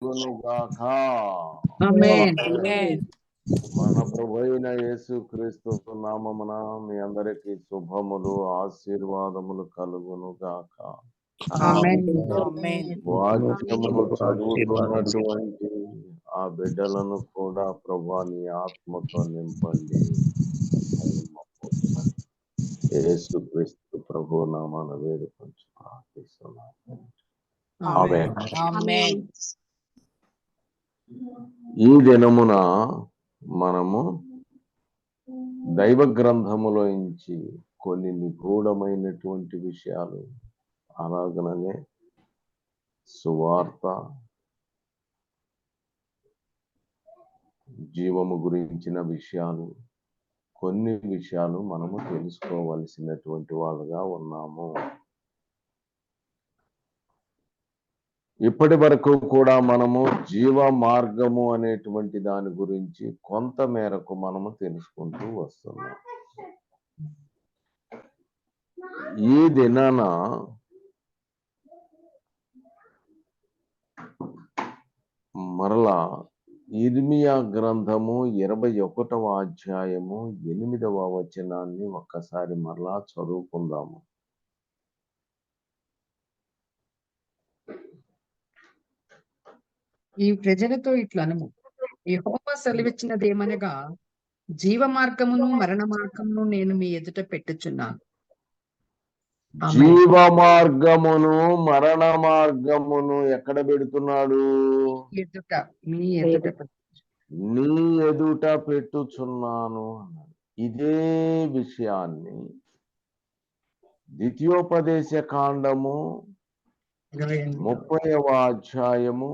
కలుగునుగాక. ఆమేన్. మన ప్రభు అయిన యేసు క్రీస్తు నామమున మీ అందరికి శుభములు ఆశీర్వాదములు కలుగునుగాక. ఆమేన్. వాక్యమును చదువుతున్నటువంటి ఆ బిడ్డలను కూడా ప్రభు నీ ఆత్మతో నింపండి. యేసు క్రీస్తు ప్రభు నామాన వేడుకొంచు ప్రార్థిస్తున్నాను. ఆమేన్. ఈ దినమున మనము దైవ గ్రంథములోంచి కొన్ని నిగూఢమైనటువంటి విషయాలు అలాగనే సువార్త, జీవము గురించిన విషయాలు, కొన్ని విషయాలు మనము తెలుసుకోవలసినటువంటి వాళ్ళుగా ఉన్నాము. ఇప్పటి వరకు కూడా మనము జీవ మార్గము అనేటువంటి దాని గురించి కొంత మేరకు మనము తెలుసుకుంటూ వస్తున్నాం. ఈ దినాన మరలా ఇర్మియా గ్రంథము 21వ అధ్యాయము 8వ వచనాన్ని ఒక్కసారి మరలా చదువుకుందాము. ఈ ప్రజలతో ఇట్లనము, యెహోవా సెలవిచ్చినదేమనగా, జీవ మార్గమును మరణ మార్గమును నేను మీ ఎదుట పెట్టుచున్నాను. జీవ మార్గమును మరణ మార్గమును ఎక్కడ పెడుతున్నాడు? మీ ఎదుట నీ ఎదుట పెట్టుచున్నాను అన్నాడు. ఇదే విషయాన్ని ద్వితీయోపదేశ కాండము 30వ అధ్యాయము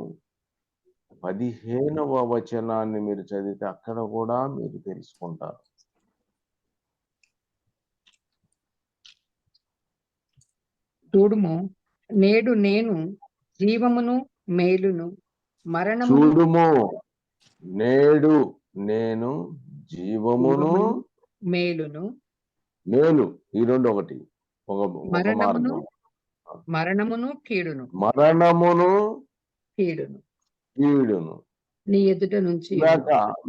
15వ వచనాన్ని మీరు చదివితే అక్కడ కూడా మీరు తెలుసుకుంటారు. చూడుము, నేడు నేను జీవమును మేలును మరణము. చూడుము, నేడు నేను జీవమును మేలును మేలు ఈ రెండు ఒకటి మరణమును కీడును కీడును నీ ఎదుట నుంచి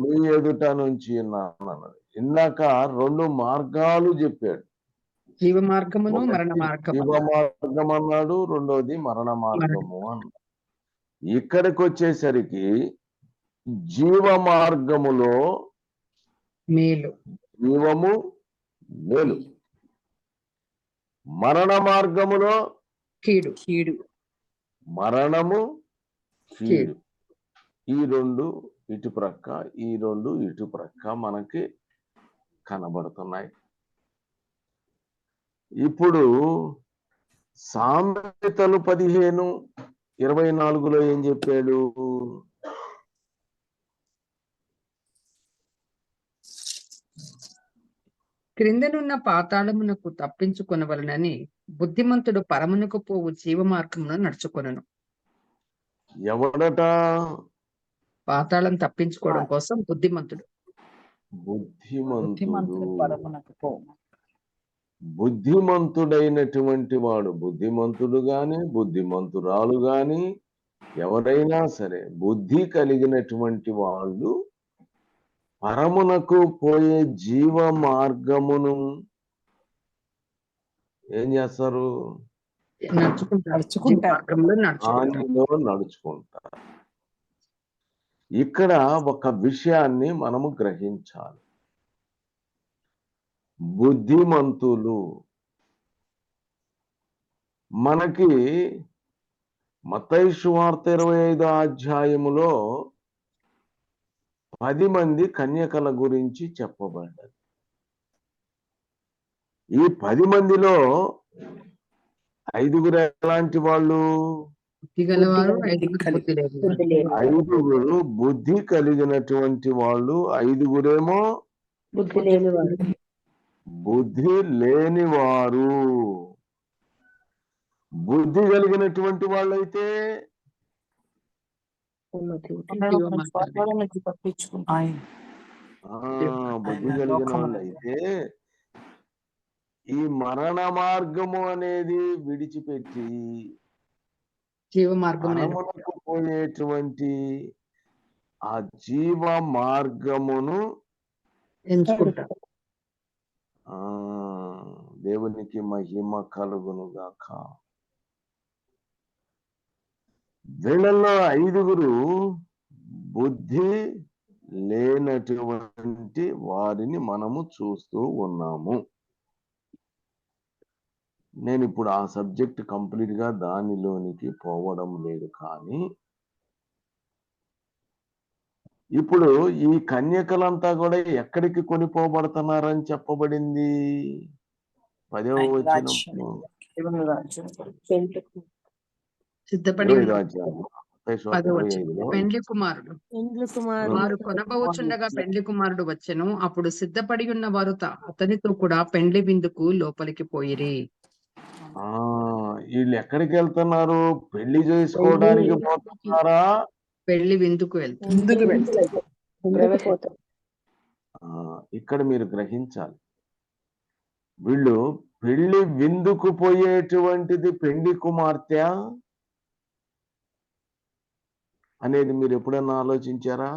మీ ఎదుట నుంచి అన్నది. ఇందాక రెండు మార్గాలు చెప్పాడు. జీవ మార్గమును మరణ మార్గము. జీవ మార్గం అన్నాడు, రెండోది మరణ మార్గము అన్నాడు. ఇక్కడికి వచ్చేసరికి జీవ మార్గములో మేలు, జీవము మేలు, మరణ మార్గములో కీడు మరణము కీడు. ఈ రెండు ఇటు ప్రక్క, ఈ రెండు ఇటు ప్రక్క మనకి కనబడుతున్నాయి. ఇప్పుడు సామెతలు 15:24 ఏం చెప్పాడు? క్రిందనున్న పాతాళమునకు తప్పించుకొనవలనని బుద్ధిమంతుడు పరమునకు పోవు జీవ మార్గమును నడుచుకొనను. ఎవడట? పాతాళం తప్పించుకోవడం కోసం బుద్ధిమంతుడు బుద్ధిమంతుడైనటువంటి వాడు, బుద్ధిమంతుడు గాని బుద్ధిమంతురాలు గాని ఎవరైనా సరే బుద్ధి కలిగినటువంటి వాళ్ళు పరమునకు పోయే జీవ మార్గమును ఏం చేస్తారు? నడుచుకుంటారు. ఇక్కడ ఒక విషయాన్ని మనము గ్రహించాలి. బుద్ధిమంతులు మనకి మత్తయి సువార్త 25వ అధ్యాయములో 10 మంది కన్యకల గురించి చెప్పబడ్డది. ఈ 10 మందిలో 5గురు ఎలాంటి వాళ్ళు? 5గురు బుద్ధి కలిగినటువంటి వాళ్ళు, 5గురేమో బుద్ధి లేనివారు. బుద్ధి కలిగినటువంటి వాళ్ళైతే బుద్ధి కలిగిన వాళ్ళైతే ఈ మరణ మార్గము అనేది విడిచిపెట్టి జీవ మార్గం పరమునకు పోయేటువంటి ఆ జీవ మార్గమును ఎంచుకుంటారు. దేవునికి మహిమ కలుగును గాక. వీళ్ళల్లో 5గురు బుద్ధి లేనటువంటి వారిని మనము చూస్తూ ఉన్నాము. నేను ఇప్పుడు ఆ సబ్జెక్ట్ కంప్లీట్ గా దానిలోనికి పోవడం లేదు, కానీ ఇప్పుడు ఈ కన్యకలంతా కూడా ఎక్కడికి కొనిపోబడుతున్నారని చెప్పబడింది? 10వ వచనం, సిద్ధపడి 25వ అధ్యాయం, మత్తయి సువార్త 25లో పెండ్లి కుమారుడు వారు కొనబోచుండగా పెండ్లి కుమారుడు వచ్చెను. అప్పుడు సిద్ధపడి ఉన్న వారు అతనితో కూడా పెండ్లి విందుకు లోపలికి పోయిరి. వీళ్ళు ఎక్కడికి వెళ్తున్నారు? పెళ్లి చేసుకోవడానికి పోతున్నారా? పెళ్లి విందుకు వెళ్తారు. ఇక్కడ మీరు గ్రహించాలి, వీళ్ళు పెళ్లి విందుకు పోయేటువంటిది పెండ్లి కుమార్తె అనేది మీరు ఎప్పుడైనా ఆలోచించారా?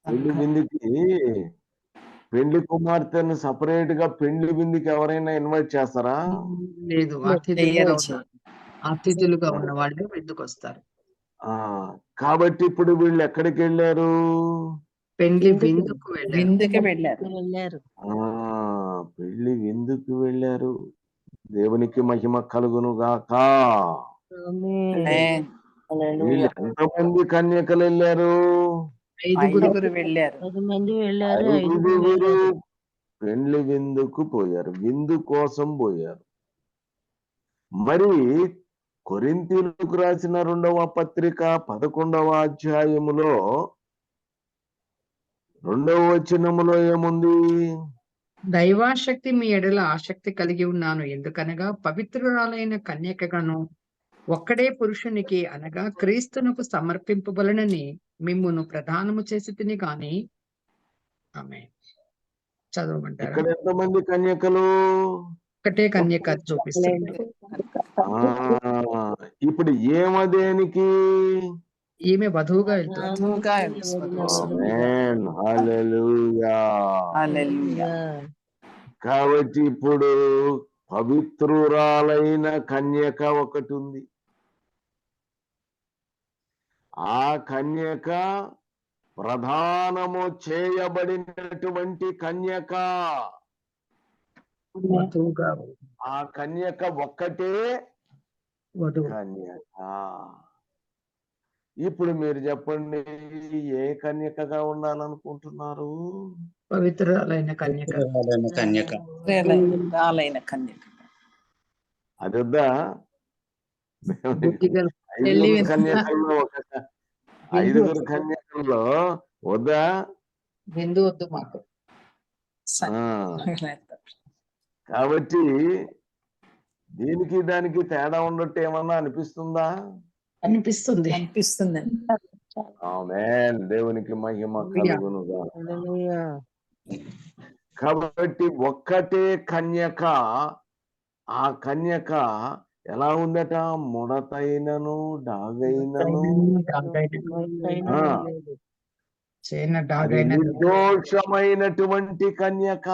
పెళ్లి విందుకి పెండ్లి కుమార్తెను సపరేట్ గా పెండ్లి విందుకి ఎవరైనా ఇన్వైట్ చేస్తారా? లేదు, అతిథులుగా ఉన్న వాళ్ళు విందుకు వస్తారు. కాబట్టి ఇప్పుడు వీళ్ళు ఎక్కడికి వెళ్ళారు? పెండ్లి విందుకు వెళ్ళారు. పెళ్లి విందుకు వెళ్ళారు. దేవునికి మహిమ కలుగును గాక. వీళ్ళు ఎంతమంది కన్యకలు వెళ్ళారు? 5 వెళ్ళారు. 5గురు పెండ్లి విందుకు పోయారు, విందు కోసం పోయారు. మరి కొరింథీయులకు రాసిన 2వ పత్రిక 11వ అధ్యాయములో 2వ వచనములో ఏముంది? దైవాశక్తి మీ ఎడల ఆసక్తి కలిగి ఉన్నాను, ఎందుకనగా పవిత్రురాలైన కన్యకగాను ఒక్కడే పురుషునికి అనగా క్రీస్తునకు సమర్పింపబలనని మిమ్మును ప్రధానము చేసి తిని గాని. ఆమె చదవమంటారా? ఇక్కడ ఎంతమంది కన్యకలు? ఒకటే కన్యక చూపిస్తుంది. ఇప్పుడు ఏమదేనికి? ఈమె వధువుగా వెళ్తుంది. కాబట్టి ఇప్పుడు పవిత్రురాలైన కన్యక ఒకటి ఉంది. ఆ కన్యక ప్రధానము చేయబడినటువంటి కన్యక. ఆ కన్యక ఒక్కటే కన్యక. ఇప్పుడు మీరు చెప్పండి, ఏ కన్యకగా ఉండాలనుకుంటున్నారు? పవిత్రురాలైన కన్యక. అదొద్దా? 5గురు కన్యకల్లో వద్దా? విందు వద్దు మాకు. కాబట్టి దీనికి దానికి తేడా ఉన్నట్టు ఏమన్నా అనిపిస్తుందా? అనిపిస్తుంది. ఆమేన్. దేవునికి మహిమ కలుగును గాక. కాబట్టి ఒక్కటే కన్యక. ఆ కన్యక ఎలా ఉందట? ముడతైనను డాగైనను నిర్దోషమైనటువంటి కన్యక.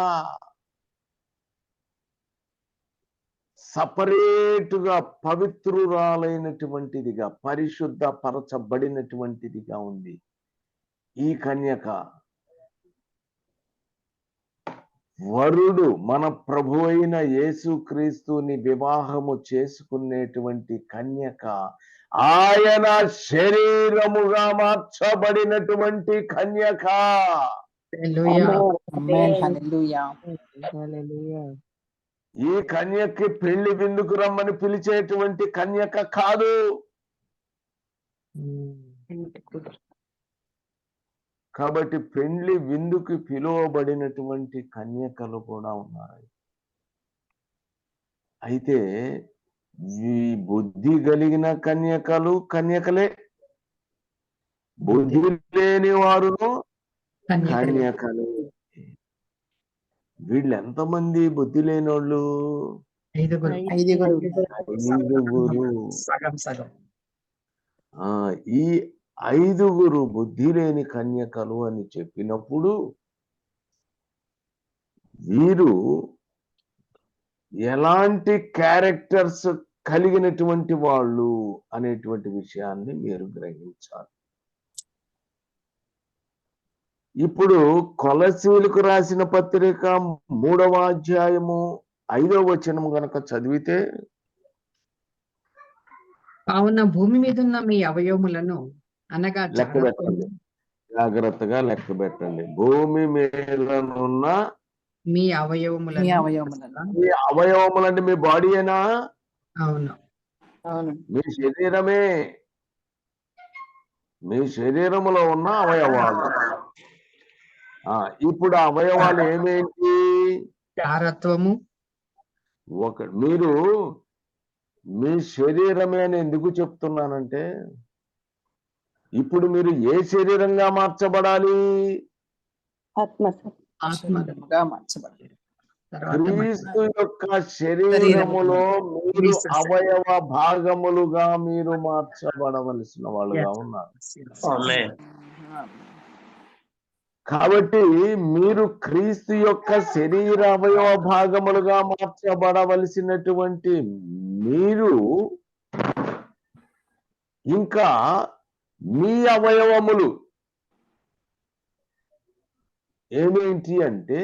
సపరేటుగా పవిత్రురాలైనటువంటిదిగా, పరిశుద్ధ పరచబడినటువంటిదిగా ఉంది ఈ కన్యక. వరుడు మన ప్రభు అయిన యేసుక్రీస్తుని వివాహము చేసుకునేటువంటి కన్యక, ఆయన శరీరముగా మార్చబడినటువంటి కన్యక. ఈ కన్యకి పెళ్లి విందుకు రమ్మని పిలిచేటువంటి కన్యక కాదు. కాబట్టి పెండ్లి విందుకు పిలువబడినటువంటి కన్యకలు కూడా ఉన్నారు. అయితే ఈ బుద్ధి కలిగిన కన్యకలే, బుద్ధి లేని వారును కన్యకలే. వీళ్ళు ఎంతమంది బుద్ధి లేనోళ్ళు? ఐదుగురు ఐదుగురు ఐదుగురు. సగం సగం. ఆ ఈ ఐదుగురు బుద్ధి లేని కన్యకలు అని చెప్పినప్పుడు వీరు ఎలాంటి క్యారెక్టర్స్ కలిగినటువంటి వాళ్ళు అనేటువంటి విషయాన్ని మీరు గ్రహించాలి. ఇప్పుడు కొలసీలకు రాసిన పత్రిక 3వ అధ్యాయము 5వ వచనం గనక చదివితే, కావున భూమి మీద ఉన్న మీ అవయవములను అనగా లెక్క పెట్టండి, జాగ్రత్తగా లెక్క పెట్టండి. భూమి మీదనున్న మీ మీ అవయవములను అవయవములను మీ అవయవములు అంటే మీ బాడీ అయినా, అవును అవును మీ శరీరమే, మీ శరీరములో ఉన్న అవయవాలు. ఇప్పుడు అవయవాలు ఏమేంటి? చారత్వము, మీరు మీ శరీరమే అని ఎందుకు చెప్తున్నానంటే, ఇప్పుడు మీరు ఏ శరీరంగా మార్చబడాలి? ఆత్మ ఆత్మ శరీరముగా మార్చబడి తర్వాత క్రీస్తు యొక్క శరీరములో మీరు క్రీస్తు శరీరం. అవయవ భాగములుగా మీరు మార్చబడవలసిన వాళ్ళుగా ఉన్నారు. కాబట్టి మీరు క్రీస్తు యొక్క శరీర అవయవ భాగములుగా మార్చబడవలసినటువంటి మీరు ఇంకా మీ అవయవములు ఏమేంటి అంటే,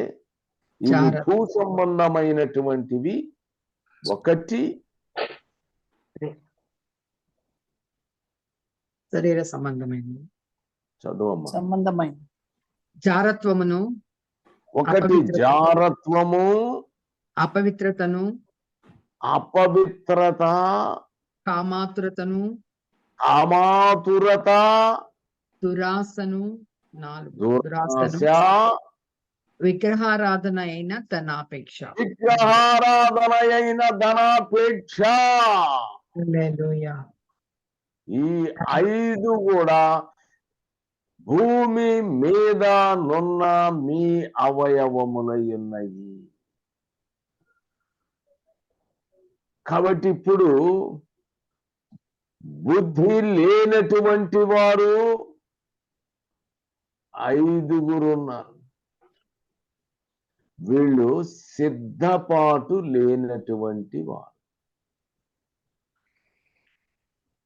ఇవి చారత్వం. భూ సంబంధమైనటువంటివి. ఒకటి శరీర సంబంధమైనది. చదువమ్మ. సంబంధమైన జారత్వమును, ఒకటి జారత్వము, అపవిత్రతను, అపవిత్రత, కామాతురతను, కామాతురత, దురాశను, 4 దురాశను, దురాశ, విగ్రహారాధన అయిన ధనాపేక్ష. విగ్రహారాధన అయిన ధనాపేక్ష. హల్లెలూయా. ఈ 5 కూడా భూమి మీద నున్న మీ అవయవములై ఉన్నాయి. కాబట్టి ఇప్పుడు బుద్ధి లేనటువంటి వారు 5 ఉన్నారు. వీళ్ళు సిద్ధపాటు లేనటువంటి వారు.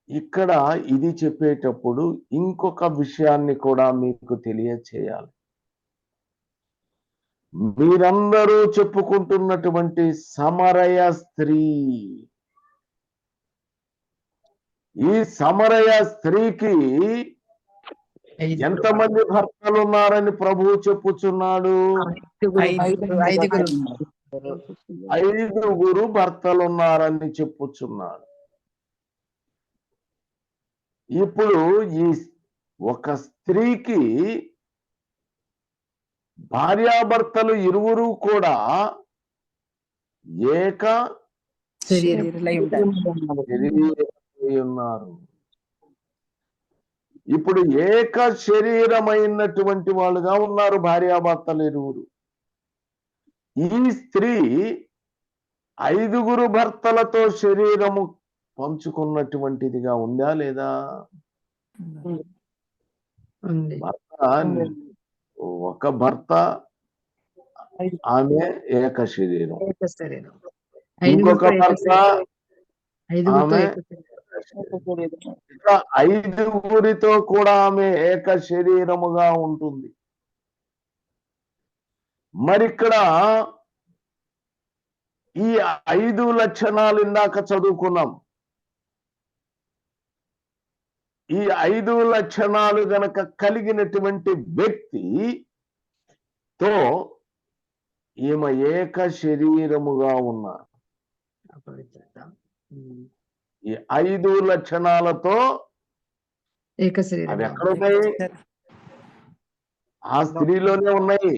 ఇక్కడ ఇది చెప్పేటప్పుడు ఇంకొక విషయాన్ని కూడా మీకు తెలియచేయాలి. మీరందరూ చెప్పుకుంటున్నటువంటి సమరయ స్త్రీ, ఈ సమరయ స్త్రీకి ఎంతమంది భర్తలు ఉన్నారని ప్రభువు చెప్పుచున్నాడు? ఐదుగురు 5 భర్తలు ఉన్నారని చెప్పుచున్నాడు. ఇప్పుడు ఈ ఒక స్త్రీకి భార్యాభర్తలు ఇరువురు కూడా ఏక శరీరులై ఉంటారు. శరీరమై ఉన్నారు. ఇప్పుడు ఏక శరీరమైనటువంటి వాళ్ళుగా ఉన్నారు భార్యాభర్తలు ఇరువురు. ఈ స్త్రీ 5 భర్తలతో శరీరము పంచుకున్నటువంటిదిగా ఉందా లేదా? ఉంది. భర్త, ఒక భర్త, ఆమె ఏక శరీరం. ఏక శరీరం. ఇంకొక ఐదుగురితో ఏక భర్త, శరీరం. ఐదుగురితో ఆమె ఏక శరీరం. ఇక 5 కూడా ఆమె ఏక శరీరముగా ఉంటుంది. మరిక్కడ ఈ 5 లక్షణాలు ఇందాక చదువుకున్నాం. ఈ 5 లక్షణాలు గనక కలిగినటువంటి వ్యక్తితో ఈమె ఏక శరీరముగా ఉన్నారు. అపవిత్రత. ఈ 5 లక్షణాలతో ఏక అవి శరీరం. ఎక్కడ ఉన్నాయి? ఆ స్త్రీలోనే ఉన్నాయి.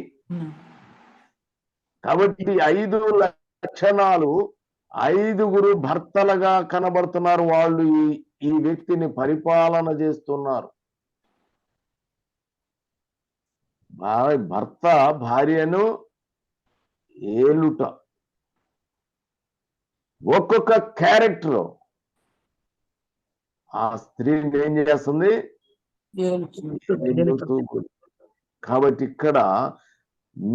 కాబట్టి 5 లక్షణాలు 5 భర్తలుగా కనబడుతున్నారు. వాళ్ళు ఈ వ్యక్తిని పరిపాలన చేస్తున్నారు. భర్త భార్యను ఏలుట, ఒక్కొక్క క్యారెక్టర్ ఆ స్త్రీని ఏం చేస్తుంది? ఎదుగుతూ ఉంది. కాబట్టి ఇక్కడ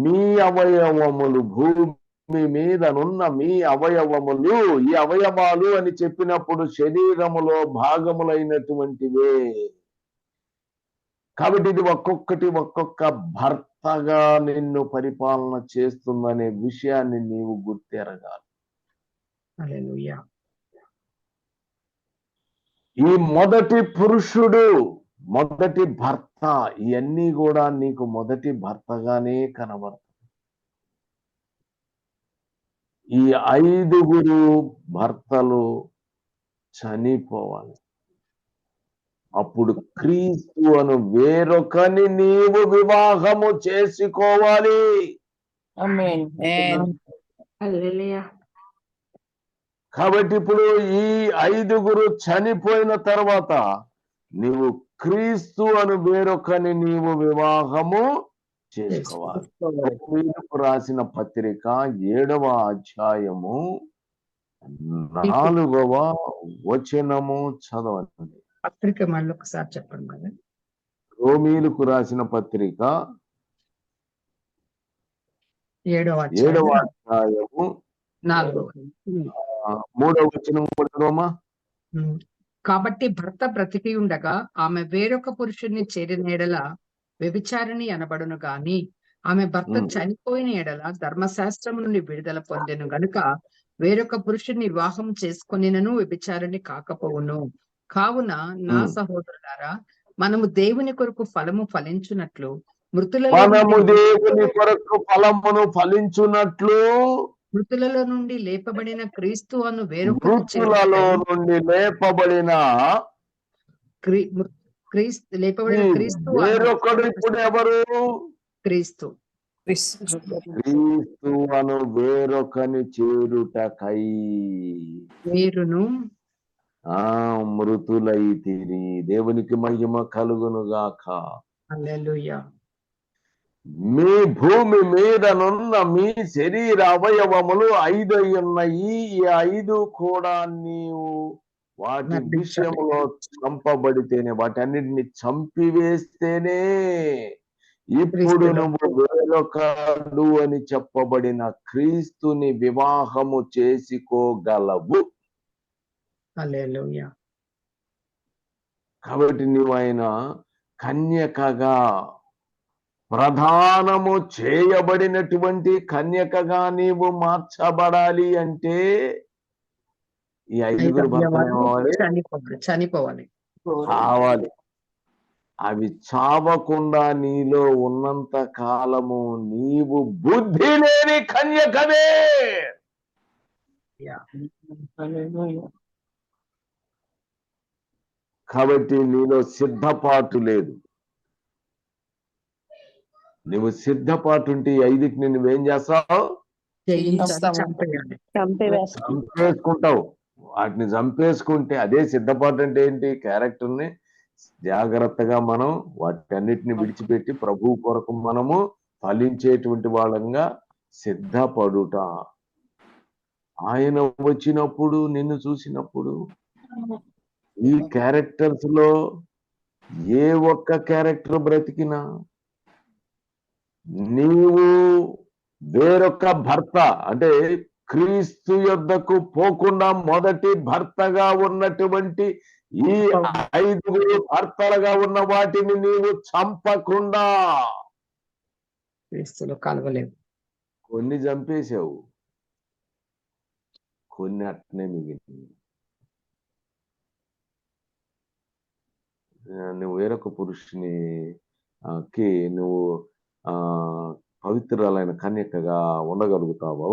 మీ అవయవములు, భూమి మీదనున్న మీ అవయవములు, ఈ అవయవాలు అని చెప్పినప్పుడు శరీరములో భాగములైనటువంటివే. కాబట్టి ఇది ఒక్కొక్కటి ఒక్కొక్క భర్తగా నిన్ను పరిపాలన చేస్తుందనే విషయాన్ని నీవు గుర్తెరగాలి. హల్లెలూయా. ఈ మొదటి పురుషుడు, మొదటి భర్త, ఇవన్నీ కూడా నీకు మొదటి భర్తగానే కనబడతాయి. ఈ 5 భర్తలు చనిపోవాలి. అప్పుడు క్రీస్తు అను వేరొకని నీవు వివాహము చేసుకోవాలి. ఆమేన్. హల్లెలూయా. కాబట్టి ఇప్పుడు ఈ 5 చనిపోయిన తర్వాత నీవు క్రీస్తు అను వేరొకని నీవు వివాహము చేసుకోవాలి. రోమీయులకు రాసిన పత్రిక 7వ అధ్యాయము 4వ వచనము చదవండి. పత్రిక మళ్ళీ ఒకసారి చెప్పండి కదా. రోమీయులకు రాసిన పత్రిక 7వ 7వ అధ్యాయము అధ్యాయము 4వ 3వ వచనం పడుతుందమ్మా. కాబట్టి భర్త బ్రతికి ఉండగా ఆమె వేరొక పురుషుణ్ణి చేరిన ఎడల వ్యభిచారిణి అనబడును గాని, ఆమె భర్త చనిపోయిన ఎడల ధర్మశాస్త్రము నుండి విడుదల పొందెను గనుక వేరొక పురుషుని వివాహం చేసుకొనినను వ్యభిచారిణి కాకపోవును. కావున నా సహోదరులారా, మనము దేవుని కొరకు ఫలము ఫలించున్నట్లు మనము దేవుని కొరకు ఫలమును ఫలించున్నట్లు మృతులలో నుండి లేపబడిన క్రీస్తు అను వేరొక మృతులలో నుండి లేపబడిన క్రీస్తు వేరొకడు ఇప్పుడు ఎవరు? క్రీస్తు క్రీస్తు అను వేరొకని చేరుటకై మీరును మృతులైతిరి. దేవునికి మహిమ కలుగునుగాక. హల్లెలూయా. మీ భూమి మీదనున్న మీ శరీర అవయవములు 5 ఉన్నాయి. ఈ 5 కూడా నీవు వాటి విషయంలో చంపబడితేనే, వాటన్నిటిని చంపివేస్తేనే ఇప్పుడు నువ్వు వేరొకడు అని చెప్పబడిన క్రీస్తుని వివాహము చేసుకోగలవు. హల్లెలూయా. కాబట్టి నువ్వు ఆయన కన్యకగా, ప్రధానము చేయబడినటువంటి కన్యకగా నీవు మార్చబడాలి అంటే ఈ 5 భర్తలు చనిపోవాలి. చావాలి. అవి చావకుండా నీలో ఉన్నంత కాలము నీవు బుద్ధి లేని కన్యకవే. కాబట్టి నీలో సిద్ధపాటు లేదు. నువ్వు సిద్ధపాటు ఉంటే 5కి నువ్వేం చేస్తావు? చంపేసుకుంటావు. వాటిని చంపేసుకుంటే అదే సిద్ధపాటు అంటే ఏంటి? క్యారెక్టర్ని జాగ్రత్తగా మనం వాటన్నిటిని విడిచిపెట్టి ప్రభువు కొరకు మనము ఫలించేటువంటి వాళ్ళంగా సిద్ధపడుట. ఆయన వచ్చినప్పుడు, నిన్ను చూసినప్పుడు ఈ క్యారెక్టర్స్ లో ఏ ఒక్క క్యారెక్టర్ బ్రతికినా నీవు వేరొక భర్త అంటే క్రీస్తు యొద్దకు పోకుండా మొదటి భర్తగా ఉన్నటువంటి ఈ 5 భర్తలుగా ఉన్న వాటిని నీవు చంపకుండా క్రీస్తులో కలవలేవు. కొన్ని చంపేశావు, కొన్ని అట్నే మిగిలింది. నువ్వు వేరొక పురుషుని కి నువ్వు పవిత్రాలైన కన్యకగా ఉండగలుగుతావో?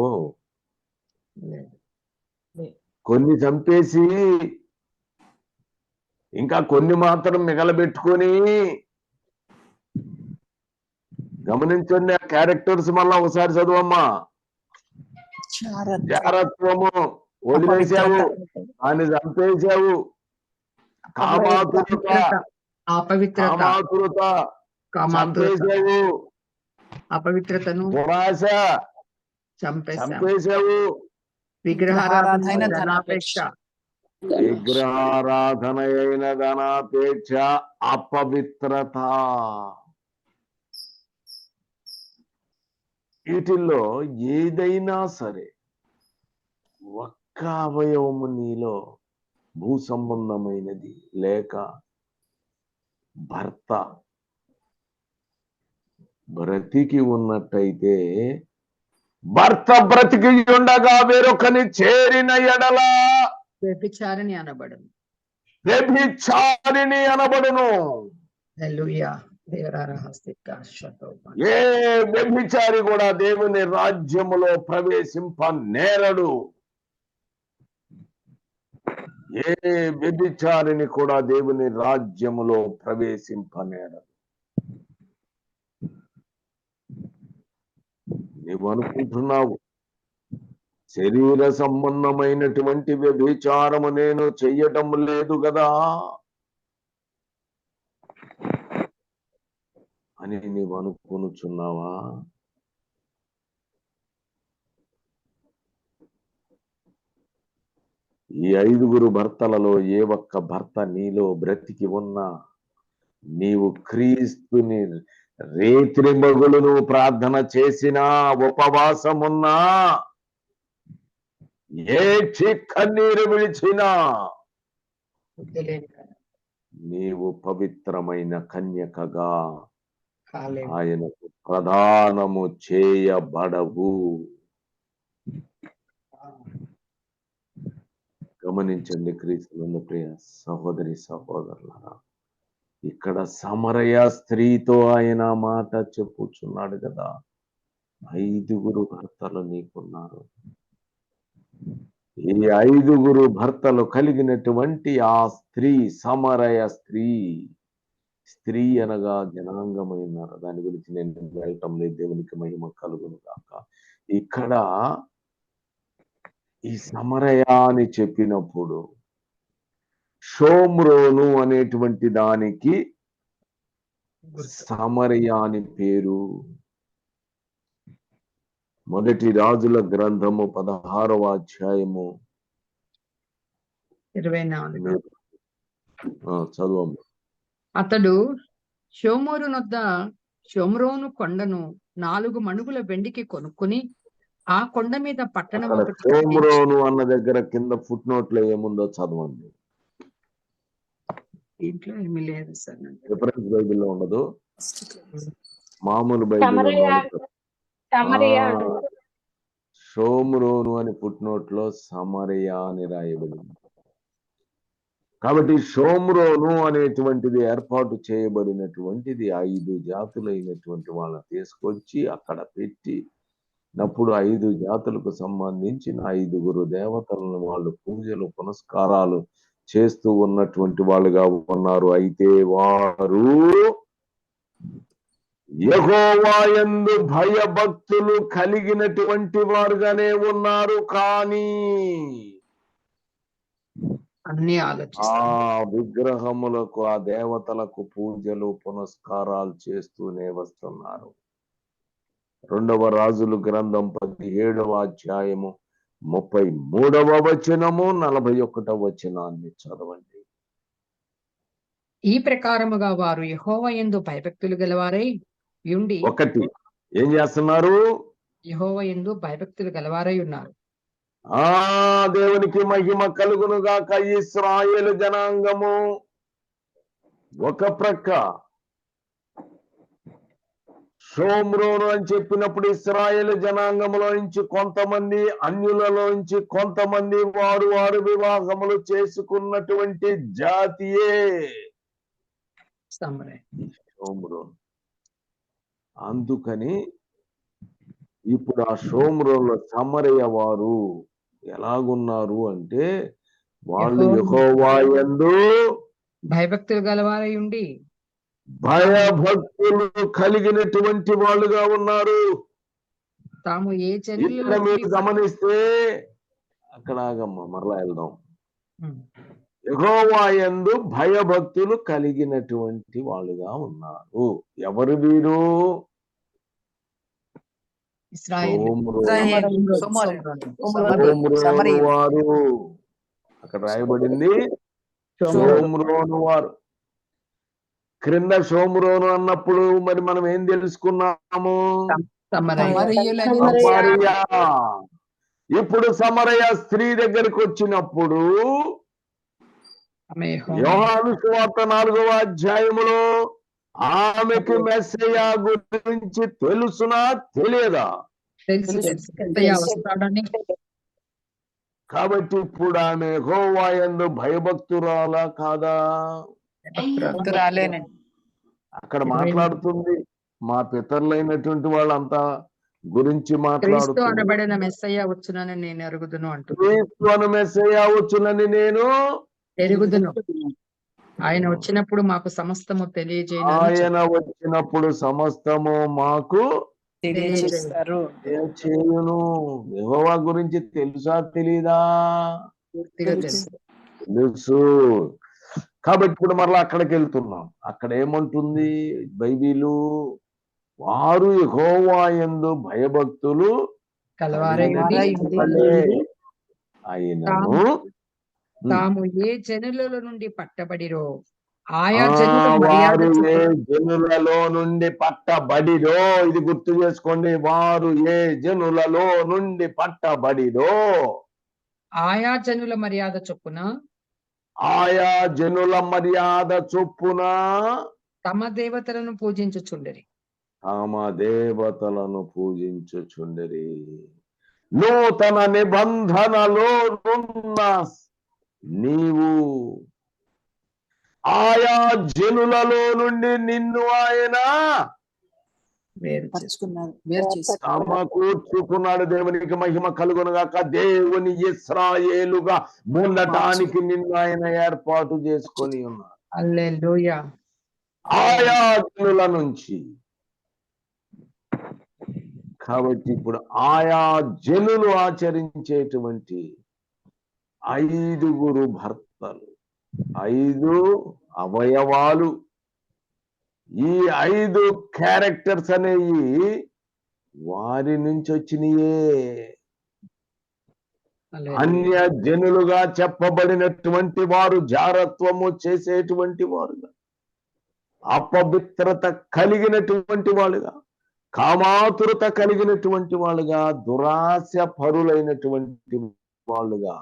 కొన్ని చంపేసి ఇంకా కొన్ని మాత్రం మిగలబెట్టుకొని గమనించండి. ఆ క్యారెక్టర్స్ మళ్ళా ఒకసారి చదువమ్మా. జారత్వము వదిలేసావు, అని చంపేశావు. కామాతురత చంపేశావు. అపవిత్రతను దురాశ చంపేశావు. విగ్రహారాధన ధనాపేక్ష, విగ్రహారాధన అయిన ధనాపేక్ష, అపవిత్రత. వీటిల్లో ఏదైనా సరే ఒక్క అవయవము నీలో భూ సంబంధమైనది లేక భర్త బ్రతికి ఉన్నట్టయితే, భర్త బ్రతికి ఉండగా వేరొకని చేరిన ఎడల వ్యభిచారిణి అనబడును. వ్యభిచారిణి అనబడును. హల్లెలూయా. దేవరారహస్తిక శతోప. ఏ వ్యభిచారి కూడా దేవుని రాజ్యములో ప్రవేశింప నేరడు. ఏ వ్యభిచారిని కూడా దేవుని రాజ్యములో ప్రవేశింప నేరడు. నీవు అనుకుంటున్నావు శరీర సంబంధమైనటువంటి వ్యభిచారము నేను చెయ్యటం లేదు కదా అని నీవు అనుకునుచున్నావా? ఈ 5 భర్తలలో ఏ ఒక్క భర్త నీలో బ్రతికి ఉన్నా, నీవు క్రీస్తుని రేత్రి మగులును ప్రార్థన చేసినా, ఉపవాసమున్నా, ఏడ్చి కన్నీరు విడిచినా, నీవు పవిత్రమైన కన్యకగా ఆయనకు ప్రదానము చేయబడవు. గమనించండి క్రీస్తునందు ప్రియ సహోదరి సహోదరులారా, ఇక్కడ సమరయ స్త్రీతో ఆయన మాట చెప్పుచున్నాడు కదా, 5 భర్తలు నీకున్నారు. ఈ 5 భర్తలు కలిగినటువంటి ఆ స్త్రీ సమరయ స్త్రీ. స్త్రీ అనగా జనాంగమైనారు. దాని గురించి నేను వెళ్ళటం లేదు. దేవునికి మహిమ కలుగును గాక. ఇక్కడ ఈ సమరయ అని చెప్పినప్పుడు షోమ్రోను అనేటువంటి దానికి సమరయ అని పేరు. మొదటి రాజుల గ్రంథము 16వ అధ్యాయము 24. చదువు. అతడు షోమ్రోను కొండను 4 మణుగుల వెండికి కొనుక్కుని ఆ కొండ మీద పట్టణం ఒకటి షోమ్రోను అన్న దగ్గర కింద ఫుట్ నోట్ లో ఏముందో చదవండి. ఇంట్లో ఏమీ లేదు సార్. రిఫరెన్స్ బైబిల్లో ఉండదు, మామూలు బైబిల్. షోమ్రోను అని ఫుట్ నోట్ లో సమరయ అని రాయబడింది. కాబట్టి షోమ్రోను అనేటువంటిది ఏర్పాటు చేయబడినటువంటిది 5 జాతులైనటువంటి వాళ్ళని తీసుకొచ్చి అక్కడ పెట్టి, అప్పుడు 5 జాతులకు సంబంధించిన 5 దేవతలను వాళ్ళు పూజలు పునస్కారాలు చేస్తూ ఉన్నటువంటి వాళ్ళుగా ఉన్నారు. అయితే వారు యెహోవా యందు భయభక్తులు కలిగినటువంటి వారుగానే ఉన్నారు. కానీ అన్ని ఆలోచిస్తారు, ఆ విగ్రహములకు, ఆ దేవతలకు పూజలు పునస్కారాలు చేస్తూనే వస్తున్నారు. 2వ రాజులు గ్రంథం 17వ అధ్యాయము 33వ వచనము 41వ వచనాన్ని చదవండి. ఈ ప్రకారముగా వారు యెహోవా యందు భయభక్తులు గలవారై యుండి. ఒకటి ఏం చేస్తున్నారు? యెహోవా యందు భయభక్తులు గలవారై ఉన్నారు. దేవునికి మహిమ కలుగును గాక. ఇశ్రాయేలు జనాంగము ఒక ప్రక్క, షోమ్రోను అని చెప్పినప్పుడు ఇశ్రాయేలు జనాంగములో నుంచి కొంతమంది, అన్యులలో నుంచి కొంతమంది వారు వివాహములు చేసుకున్నటువంటి జాతియే షోమ్రోను. అందుకని ఇప్పుడు ఆ షోమ్రోన్లో సమరయ వారు ఎలాగున్నారు అంటే, వాళ్ళు యెహోవా యందు భయభక్తులు గలవారై ఉండి భయభక్తులు కలిగినటువంటి వాళ్ళుగా ఉన్నారు. తాము ఏ ఇక్కడ మీరు గమనిస్తే, అక్కడ ఆగమ్మ, మరలా వెళ్దాం. యెహోవా యందు భయభక్తులు కలిగినటువంటి వాళ్ళుగా ఉన్నారు. ఎవరు వీరు? ఇస్రాయేల్ షోమ్రోను వారు అక్కడ రాయబడింది షోమ్రోను వారు. క్రింద షోమ్రోను అన్నప్పుడు మరి మనం ఏం తెలుసుకున్నాము? సమరయ. ఇప్పుడు సమరయ స్త్రీ దగ్గరికి వచ్చినప్పుడు యోహాను సువార్త 4వ అధ్యాయములో ఆమెకు మెస్సయ్య గురించి తెలుసునా తెలియదా? కాబట్టి ఇప్పుడు ఆమె యెహోవా యందు భయభక్తురాలా కాదా? అక్కడ మాట్లాడుతుంది, మా పితరులైనటువంటి వాళ్ళంతా గురించి క్రీస్తు అనబడిన మెస్సయ్య వచ్చునని నేను ఎరుగుదును అంటున్నాను. క్రీస్తు అను మెస్సయ్య వచ్చునని నేను ఎరుగుదును. ఆయన వచ్చినప్పుడు మాకు సమస్తము తెలియజేయను. ఆయన వచ్చినప్పుడు సమస్తము మాకు చేయను. యెహోవా గురించి తెలుసా తెలీదా? తెలుసు. కాబట్టి ఇప్పుడు మరలా అక్కడికి వెళ్తున్నాం. అక్కడ ఏమంటుంది బైబిలు? వారు యెహోవా యందు భయభక్తులు అయినను తాము ఏ జనుల నుండి పట్టబడిరో వారు ఏ జనులలో నుండి పట్టబడిరో, ఇది గుర్తు చేసుకోండి, వారు ఏ జనులలో నుండి పట్టబడిరో ఆయా జనుల మర్యాద చొప్పున తమ దేవతలను పూజించుచుండరి. నూతన నిబంధనలో ఉన్న నీవు ఆయా జనులలో నుండి నిన్ను ఆయన సమకూర్చుకున్నాడు. దేవునికి మహిమ కలుగునుగాక. దేవుని ఇశ్రాయేలుగా ఉండటానికి నిన్ను ఆయన ఏర్పాటు చేసుకొని ఉన్నాడు హల్లెలూయా. ఆయా జనుల నుంచి. కాబట్టి ఇప్పుడు ఆయా జనులు ఆచరించేటువంటి 5 భర్తలు, 5 అవయవాలు, ఈ 5 క్యారెక్టర్స్ అనేవి వారి నుంచి వచ్చినాయే. అన్య జనులుగా చెప్పబడినటువంటి వారు జారత్వము చేసేటువంటి వారుగా, అపవిత్రత కలిగినటువంటి వాళ్ళుగా, కామాతురత కలిగినటువంటి వాళ్ళుగా, దురాశ పరులైనటువంటి వాళ్ళుగా,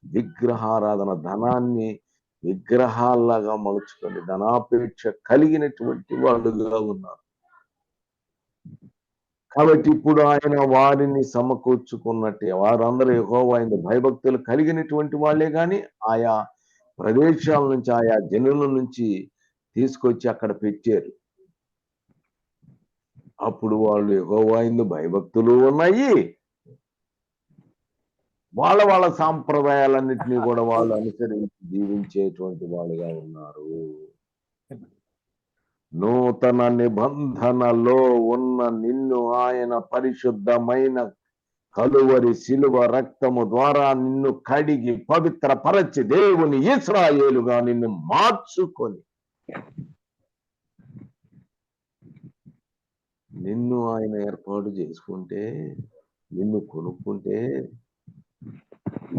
విగ్రహారాధన, ధనాన్ని విగ్రహాల్లాగా మలుచుకొని ధనాపేక్ష కలిగినటువంటి వాళ్ళుగా ఉన్నారు. కాబట్టి ఇప్పుడు ఆయన వారిని సమకూర్చుకున్నట్టే వారందరూ యెహోవా యందు భయభక్తులు కలిగినటువంటి వాళ్ళే గాని ఆయా ప్రదేశాల నుంచి, ఆయా జనుల నుంచి తీసుకొచ్చి అక్కడ పెట్టారు. అప్పుడు వాళ్ళు యెహోవా యందు భయభక్తులు ఉన్నాయి, వాళ్ళ సాంప్రదాయాలన్నింటినీ కూడా వాళ్ళు అనుసరించి జీవించేటువంటి వాళ్ళుగా ఉన్నారు. నూతన నిబంధనలో ఉన్న నిన్ను ఆయన పరిశుద్ధమైన కలువరి శిలువ రక్తము ద్వారా నిన్ను కడిగి పవిత్రపరచి దేవుని ఇశ్రాయేలుగా నిన్ను మార్చుకొని నిన్ను ఆయన ఏర్పాటు చేసుకుంటే, నిన్ను కొనుక్కుంటే,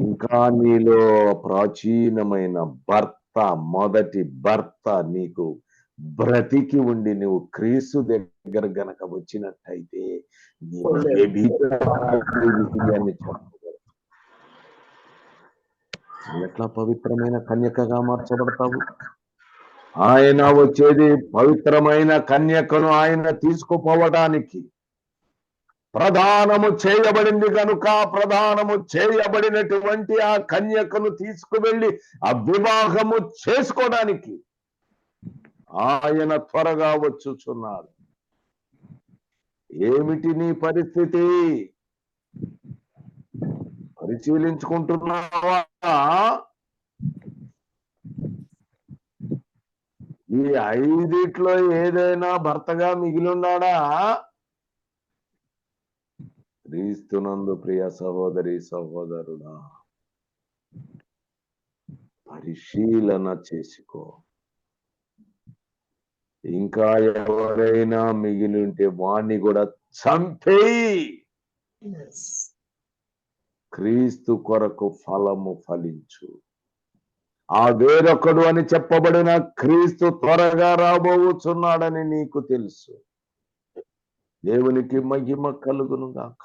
ఇంకా నీలో ప్రాచీనమైన భర్త, మొదటి భర్త నీకు బ్రతికి ఉండి నువ్వు క్రీస్తు దగ్గర గనక వచ్చినట్టయితే ఎట్లా పవిత్రమైన కన్యకగా మార్చబడతావు? ఆయన వచ్చేది పవిత్రమైన కన్యకను ఆయన తీసుకుపోవడానికి. ప్రదానము చేయబడింది కనుక ప్రదానము చేయబడినటువంటి ఆ కన్యకను తీసుకువెళ్ళి ఆ వివాహము చేసుకోవడానికి ఆయన త్వరగా వచ్చుచున్నాడు. ఏమిటి నీ పరిస్థితి? పరిశీలించుకుంటున్నావా? ఈ 5 ఏదైనా భర్తగా మిగిలి ఉన్నాడా? క్రీస్తునందు ప్రియ సహోదరి సహోదరుడా, పరిశీలన చేసుకో. ఇంకా ఎవరైనా మిగిలి ఉంటే వాణ్ణి కూడా చంపేయి. క్రీస్తు కొరకు ఫలము ఫలించు. ఆ వేరొకడు అని చెప్పబడిన క్రీస్తు త్వరగా రాబోచున్నాడని నీకు తెలుసు. దేవునికి మహిమ కలుగును గాక.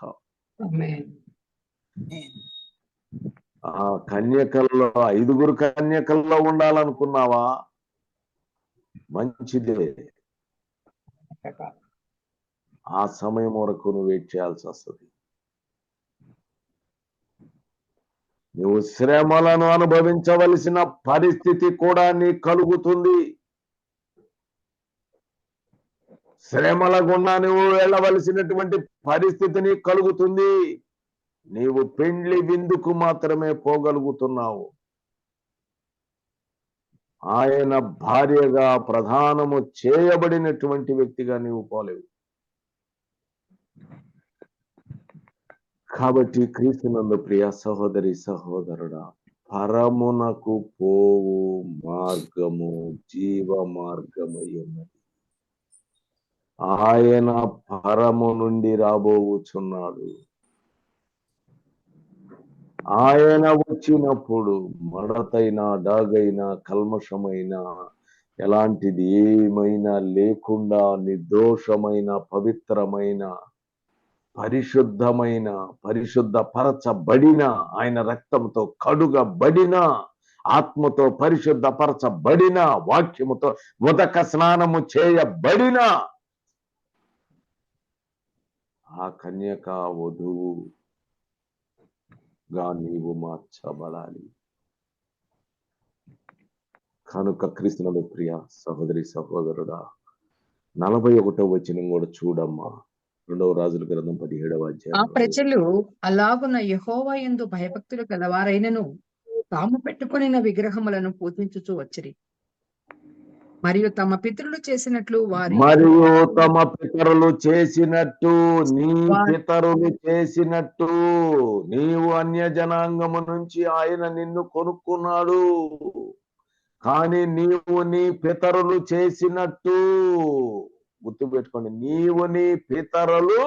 ఆమేన్. ఆ కన్యకల్లో 5 కన్యకల్లో ఉండాలనుకున్నావా? మంచిదే. ఆ సమయం వరకు నువ్వు వెయిట్ చేయాల్సి వస్తుంది. నువ్వు శ్రమలను అనుభవించవలసిన పరిస్థితి కూడా నీకు కలుగుతుంది. శ్రమల గుండా నువ్వు వెళ్ళవలసినటువంటి పరిస్థితి నీకు కలుగుతుంది. నీవు పెండ్లి విందుకు మాత్రమే పోగలుగుతున్నావు. ఆయన భార్యగా ప్రధానము చేయబడినటువంటి వ్యక్తిగా నీవు పోలేవు. కాబట్టి క్రీస్తునందు ప్రియ సహోదరి సహోదరుడా, పరమునకు పోవు మార్గము జీవ మార్గమై ఉన్నది. ఆయన పరము నుండి రాబోచున్నాడు. ఆయన వచ్చినప్పుడు మడతైన డాగైన కల్మషమైన ఎలాంటిది ఏమైనా లేకుండా నిర్దోషమైన పవిత్రమైన పరిశుద్ధమైన పరిశుద్ధపరచబడిన ఆయన రక్తంతో కడుగబడిన ఆత్మతో పరిశుద్ధపరచబడిన వాక్యముతో ఉదక స్నానము చేయబడిన ఆ కన్యక వధువుగా నీవు మార్చబడాలి. కనుక క్రీస్తునందు ప్రియ సహోదరి సహోదరుడా, 41వ వచనం కూడా చూడమ్మా. 2వ రాజుల గ్రంథం 17వ ఆ అధ్యాయం. ప్రజలు అలాగున యెహోవా యందు భయభక్తులు గలవారైనను తాము పెట్టుకొనిన విగ్రహములను పూజించుచు వచ్చిరి. మరియు తమ పితరులు చేసినట్లు నీవు అన్య జనాంగము నుంచి ఆయన నిన్ను కొనుక్కున్నాడు. కానీ నీవు నీ పితరులు చేసినట్టు, గుర్తుపెట్టుకోండి, నీవు నీ పితరులు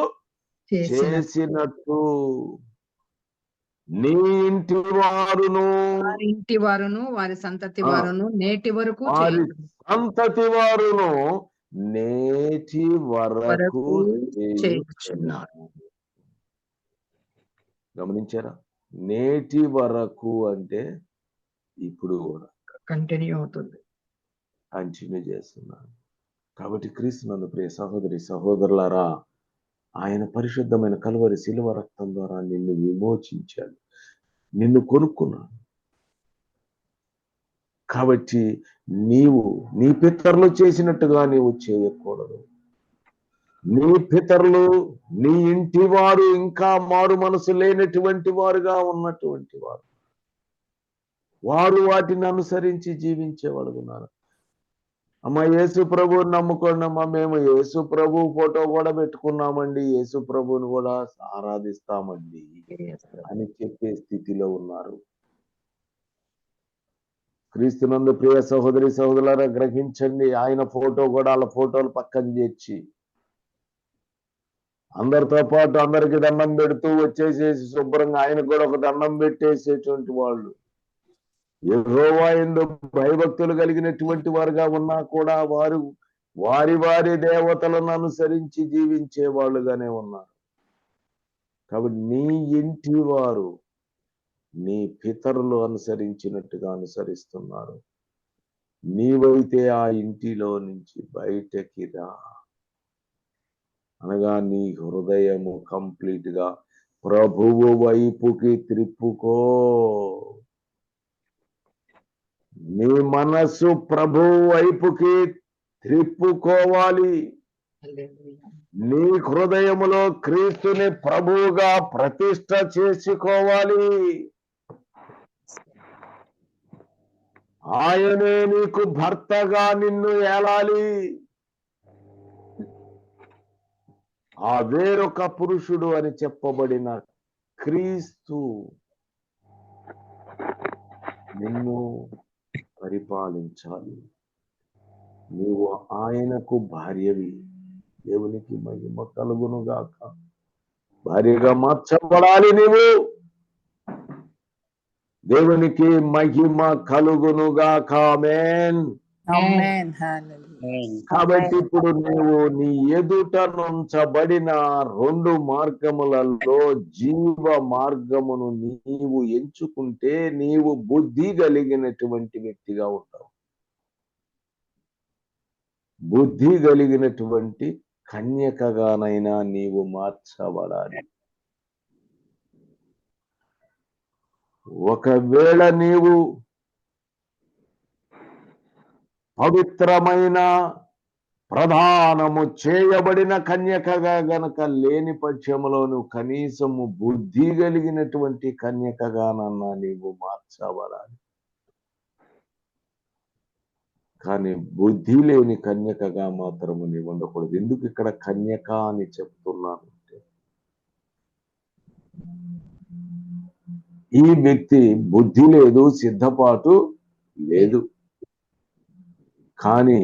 చేసినట్టు నీ ఇంటి వారును వారి ఇంటి వారును వారి సంతతి వారును నేటి వరకు వారి సంతతి వారును నేటి వరకు చేయుచున్నారు. గమనించారా? నేటి వరకు అంటే ఇప్పుడు కూడా కంటిన్యూ అవుతుంది, కంటిన్యూ చేస్తున్నాను. కాబట్టి క్రీస్తునందు ప్రియ సహోదరి సహోదరులారా, ఆయన పరిశుద్ధమైన కలువరి శిలువ రక్తం ద్వారా నిన్ను విమోచించాడు, నిన్ను కొనుక్కున్నాడు. కాబట్టి నీవు నీ పితరులు చేసినట్టుగా నీవు చేయకూడదు. నీ పితరులు నీ ఇంటి వారు ఇంకా మారు మనసు లేనటువంటి వారుగా ఉన్నటువంటి వారు, వారు వాటిని అనుసరించి జీవించేవాడున్నారు. అమ్మ, యేసు ప్రభువుని నమ్ముకోండి అమ్మా, మేము యేసు ప్రభు ఫోటో కూడా పెట్టుకున్నామండి, యేసు ప్రభువుని కూడా ఆరాధిస్తామండి అని చెప్పే స్థితిలో ఉన్నారు. క్రీస్తునందు ప్రియ సహోదరి సహోదరులారా, గ్రహించండి. ఆయన ఫోటో కూడా వాళ్ళ ఫోటోలు పక్కన చేర్చి అందరితో పాటు అందరికి దండం పెడుతూ వచ్చేసేసి శుభ్రంగా ఆయనకు కూడా ఒక దండం పెట్టేసేటువంటి వాళ్ళు, యెహోవా యందు భయభక్తులు కలిగినటువంటి వారుగా ఉన్నా కూడా వారు వారి వారి దేవతలను అనుసరించి జీవించే వాళ్ళుగానే ఉన్నారు. కాబట్టి నీ ఇంటి వారు నీ పితరులు అనుసరించినట్టుగా అనుసరిస్తున్నారు. నీవైతే ఆ ఇంటిలో నుంచి బయటకి రా, అనగా నీ హృదయము కంప్లీట్ గా ప్రభువు వైపుకి త్రిప్పుకో. నీ మనస్సు ప్రభువు వైపుకి త్రిప్పుకోవాలి. నీ హృదయములో క్రీస్తుని ప్రభువుగా ప్రతిష్ట చేసుకోవాలి. ఆయనే నీకు భర్తగా నిన్ను ఏలాలి. ఆ వేరొక పురుషుడు అని చెప్పబడిన క్రీస్తు నిన్ను పరిపాలించాలి. నీవు ఆయనకు భార్యవి, దేవునికి మహిమ కలుగును గాక. భార్యగా మార్చబడాలి నీవు. దేవునికి మహిమ కలుగును గాక. ఆమేన్. Amen. Hallelujah. కాబట్టి ఇప్పుడు నీవు నీ ఎదుట నుంచబడిన 2 మార్గములలో జీవ మార్గమును నీవు ఎంచుకుంటే నీవు బుద్ధి కలిగినటువంటి వ్యక్తిగా ఉంటావు. బుద్ధి కలిగినటువంటి కన్యకగానైనా నీవు మార్చబడాలి. ఒకవేళ నీవు పవిత్రమైన ప్రధానము చేయబడిన కన్యకగా గనక లేని పక్షములో నువ్వు కనీసము బుద్ధి కలిగినటువంటి కన్యకగానన్నా నీవు మార్చబడాలి. కానీ బుద్ధి లేని కన్యకగా మాత్రము నీవు ఉండకూడదు. ఎందుకు ఇక్కడ కన్యక అని చెప్తున్నానంటే, ఈ వ్యక్తి బుద్ధి లేదు, సిద్ధపాటు లేదు, కానీ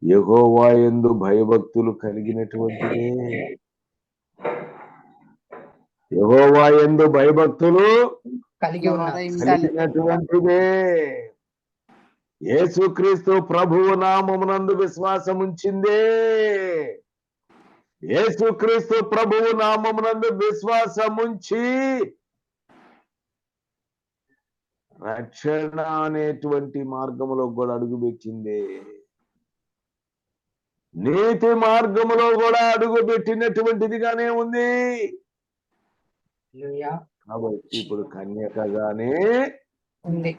యెహోవా యందు భయభక్తులు కలిగినటువంటిదే. యెహోవా యందు భయభక్తులు కలిగి ఉన్నారు. కలిగినటువంటిదే. యేసుక్రీస్తు ప్రభువు నామమునందు విశ్వాసం ఉంచిందే. యేసుక్రీస్తు ప్రభువు నామమునందు విశ్వాసం ఉంచి రక్షణ అనేటువంటి మార్గములో కూడా అడుగుపెట్టిందే. నీతి మార్గములో కూడా అడుగుపెట్టినటువంటిదిగానే ఉంది. హల్లెలూయా. కాబట్టి ఇప్పుడు కన్యకగానే ఉంది.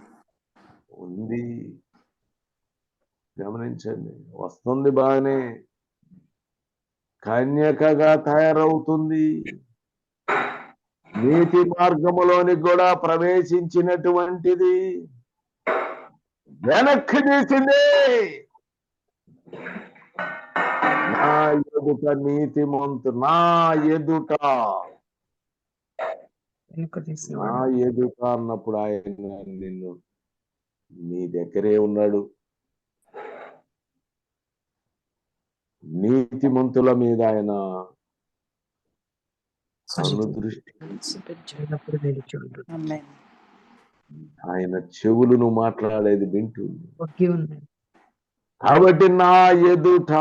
గమనించండి, వస్తుంది బాగానే, కన్యకగా తయారవుతుంది. నీతి మార్గములోనికి కూడా ప్రవేశించినటువంటిది వెనక్కి తీసింది. నా ఎదుట నీతిమంతు, నా ఎదుట అన్నప్పుడు ఆయన నిన్ను నీ దగ్గరే ఉన్నాడు. నీతిమంతుల మీద ఆయన కన్ను దృష్టి, ఆయన చెవులను మాట్లాడేది వింటుంది. కాబట్టి నా ఎదుట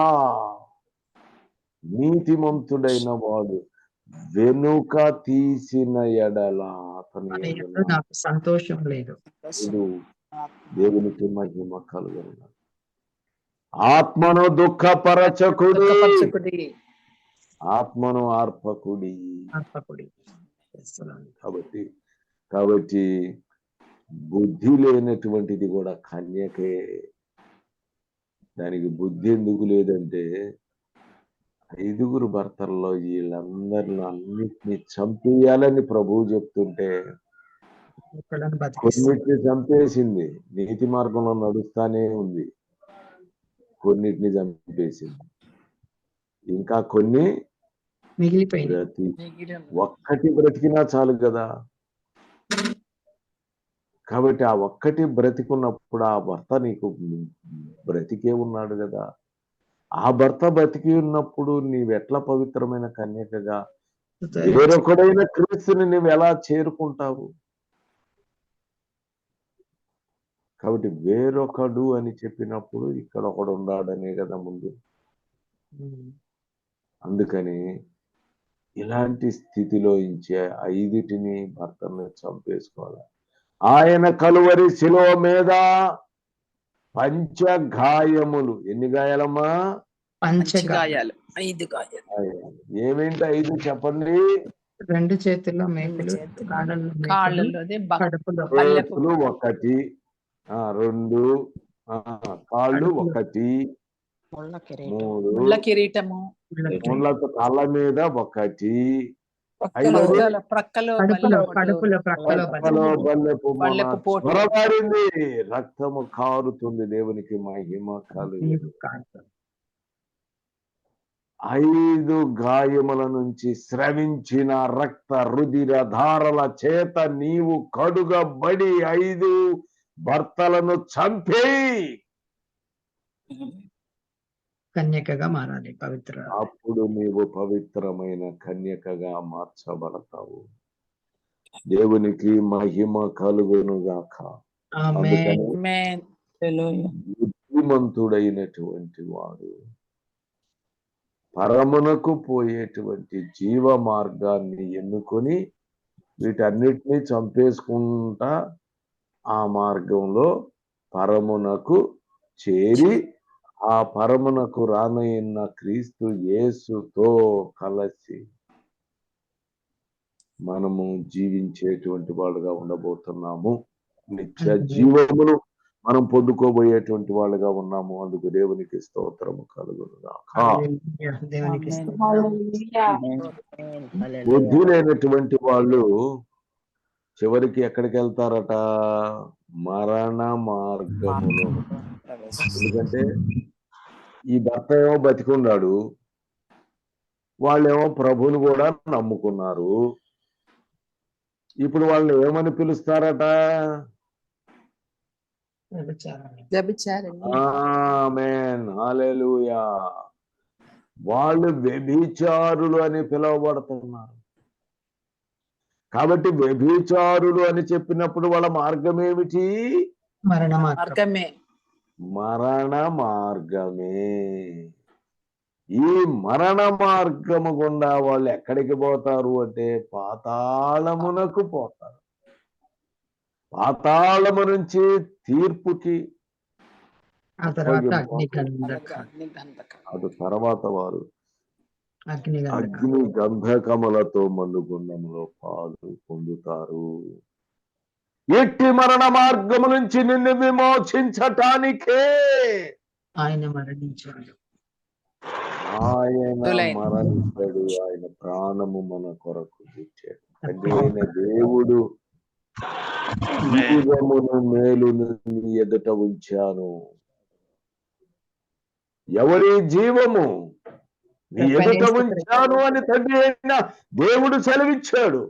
నీతిమంతుడైన వాడు వెనుక తీసిన ఎడల అతని నాకు సంతోషం లేదు. దేవునికి మహిమ కలుగును. ఆత్మను దుఃఖపరచకుడి, ఆత్మను ఆర్పకుడి. కాబట్టి బుద్ధి లేనటువంటిది కూడా కన్యకే. దానికి బుద్ధి ఎందుకు లేదంటే, 5 భర్తల్లో అన్నిటినీ చంపేయాలని ప్రభువు చెప్తుంటే కొన్నిటిని చంపేసింది. నీతి మార్గంలో నడుస్తానే ఉంది, కొన్నిటిని చంపేసింది, ఇంకా కొన్ని మిగిలిపోయింది. ఒక్కటి బ్రతికినా చాలు కదా. కాబట్టి ఆ ఒక్కటి బ్రతికున్నప్పుడు ఆ భర్త నీకు బ్రతికే ఉన్నాడు కదా. ఆ భర్త బ్రతికి ఉన్నప్పుడు నీవెట్లా పవిత్రమైన కన్యకగా వేరొకడైన క్రీస్తుని నువ్వు ఎలా చేరుకుంటావు? కాబట్టి వేరొకడు అని చెప్పినప్పుడు ఇక్కడ ఒకడు ఉన్నాడనే కదా ముందు. అందుకని ఇలాంటి స్థితిలో ఇచ్చే 5 భర్తను చంపేసుకోవాలి. ఆయన కలువరి శిలువ మీద పంచగాయములు, ఎన్ని గాయాలమ్మా? 5 గాయాలు. ఏమేంటి 5 చెప్పండి? 2 చేతుల్లో మేకులు, కాళ్ళలో కడుపులో చేతులు 1, 2, కాళ్ళు 1, 3 ముళ్ళ కిరీటము, ముళ్ళతో కాళ్ళ మీద 1, ప్రక్కలో బల్లెపు పొరబారింది, రక్తము కారుతుంది. దేవునికి మహిమ కలుగును. 5 గాయముల నుంచి స్రవించిన రక్త రుధిర ధారల చేత నీవు కడుగబడి 5 భర్తలను చంపేయి. కన్యకగా మారాలి, పవిత్ర. అప్పుడు నీవు పవిత్రమైన కన్యకగా మార్చబడతావు. దేవునికి మహిమ కలుగునుగాక. ఆమేన్. అందుకని Amen. Hallelujah. బుద్ధిమంతుడైనటువంటి వాడు పరమునకు పోయేటువంటి జీవ మార్గాన్ని ఎన్నుకొని వీటన్నిటినీ చంపేసుకుంటా ఆ మార్గంలో పరమునకు చేరి ఆ పరమునకు రానయ్యున్న క్రీస్తు యేసుతో కలిసి మనము జీవించేటువంటి వాళ్ళుగా ఉండబోతున్నాము. నిత్య జీవమును మనం పొందుకోబోయేటువంటి వాళ్ళుగా ఉన్నాము. అందుకు దేవునికి స్తోత్రము కలుగునుగాక. హల్లెలూయా. దేవునికి Amen. స్తోత్రం. బుద్ధి లేనటువంటి వాళ్ళు చివరికి ఎక్కడికి వెళ్తారట? మరణ మార్గములో. ఎందుకంటే ఈ భర్త ఏమో బతికున్నాడు, వాళ్ళేమో ప్రభుని కూడా నమ్ముకున్నారు. ఇప్పుడు వాళ్ళు ఏమని పిలుస్తారట? వ్యభిచారిణి. ఆమేన్, హల్లెలూయా. వాళ్ళు వ్యభిచారులు అని పిలువబడుతున్నారు. కాబట్టి వ్యభిచారులు అని చెప్పినప్పుడు వాళ్ళ మార్గం ఏమిటి? మరణ మార్గం. మార్గమే. మరణ మార్గమే. ఈ మరణ మార్గము గుండా వాళ్ళు ఎక్కడికి పోతారు అంటే పాతాళమునకు పోతారు. పాతాళము నుంచి తీర్పుకి, ఆ తర్వాత అగ్నిగంధక. అది తర్వాత వారు అగ్నిగంధక. అగ్ని గంధకములతో మండుగుండంలో పాలు పొందుతారు. ఎట్టి మరణ మార్గము నుంచి నిన్ను విమోచించటానికే ఆయన మరణించాడు. ఆయన మరణించాడు. ఆయన ప్రాణము మన కొరకు ఇచ్చాడు. అదేన దేవుడు జీవమును మేలును నీ ఎదుట ఉంచాను. ఎవరి జీవము నీ ఎదుట ఉంచాను అని తండ్రి అయిన దేవుడు సెలవిచ్చాడు.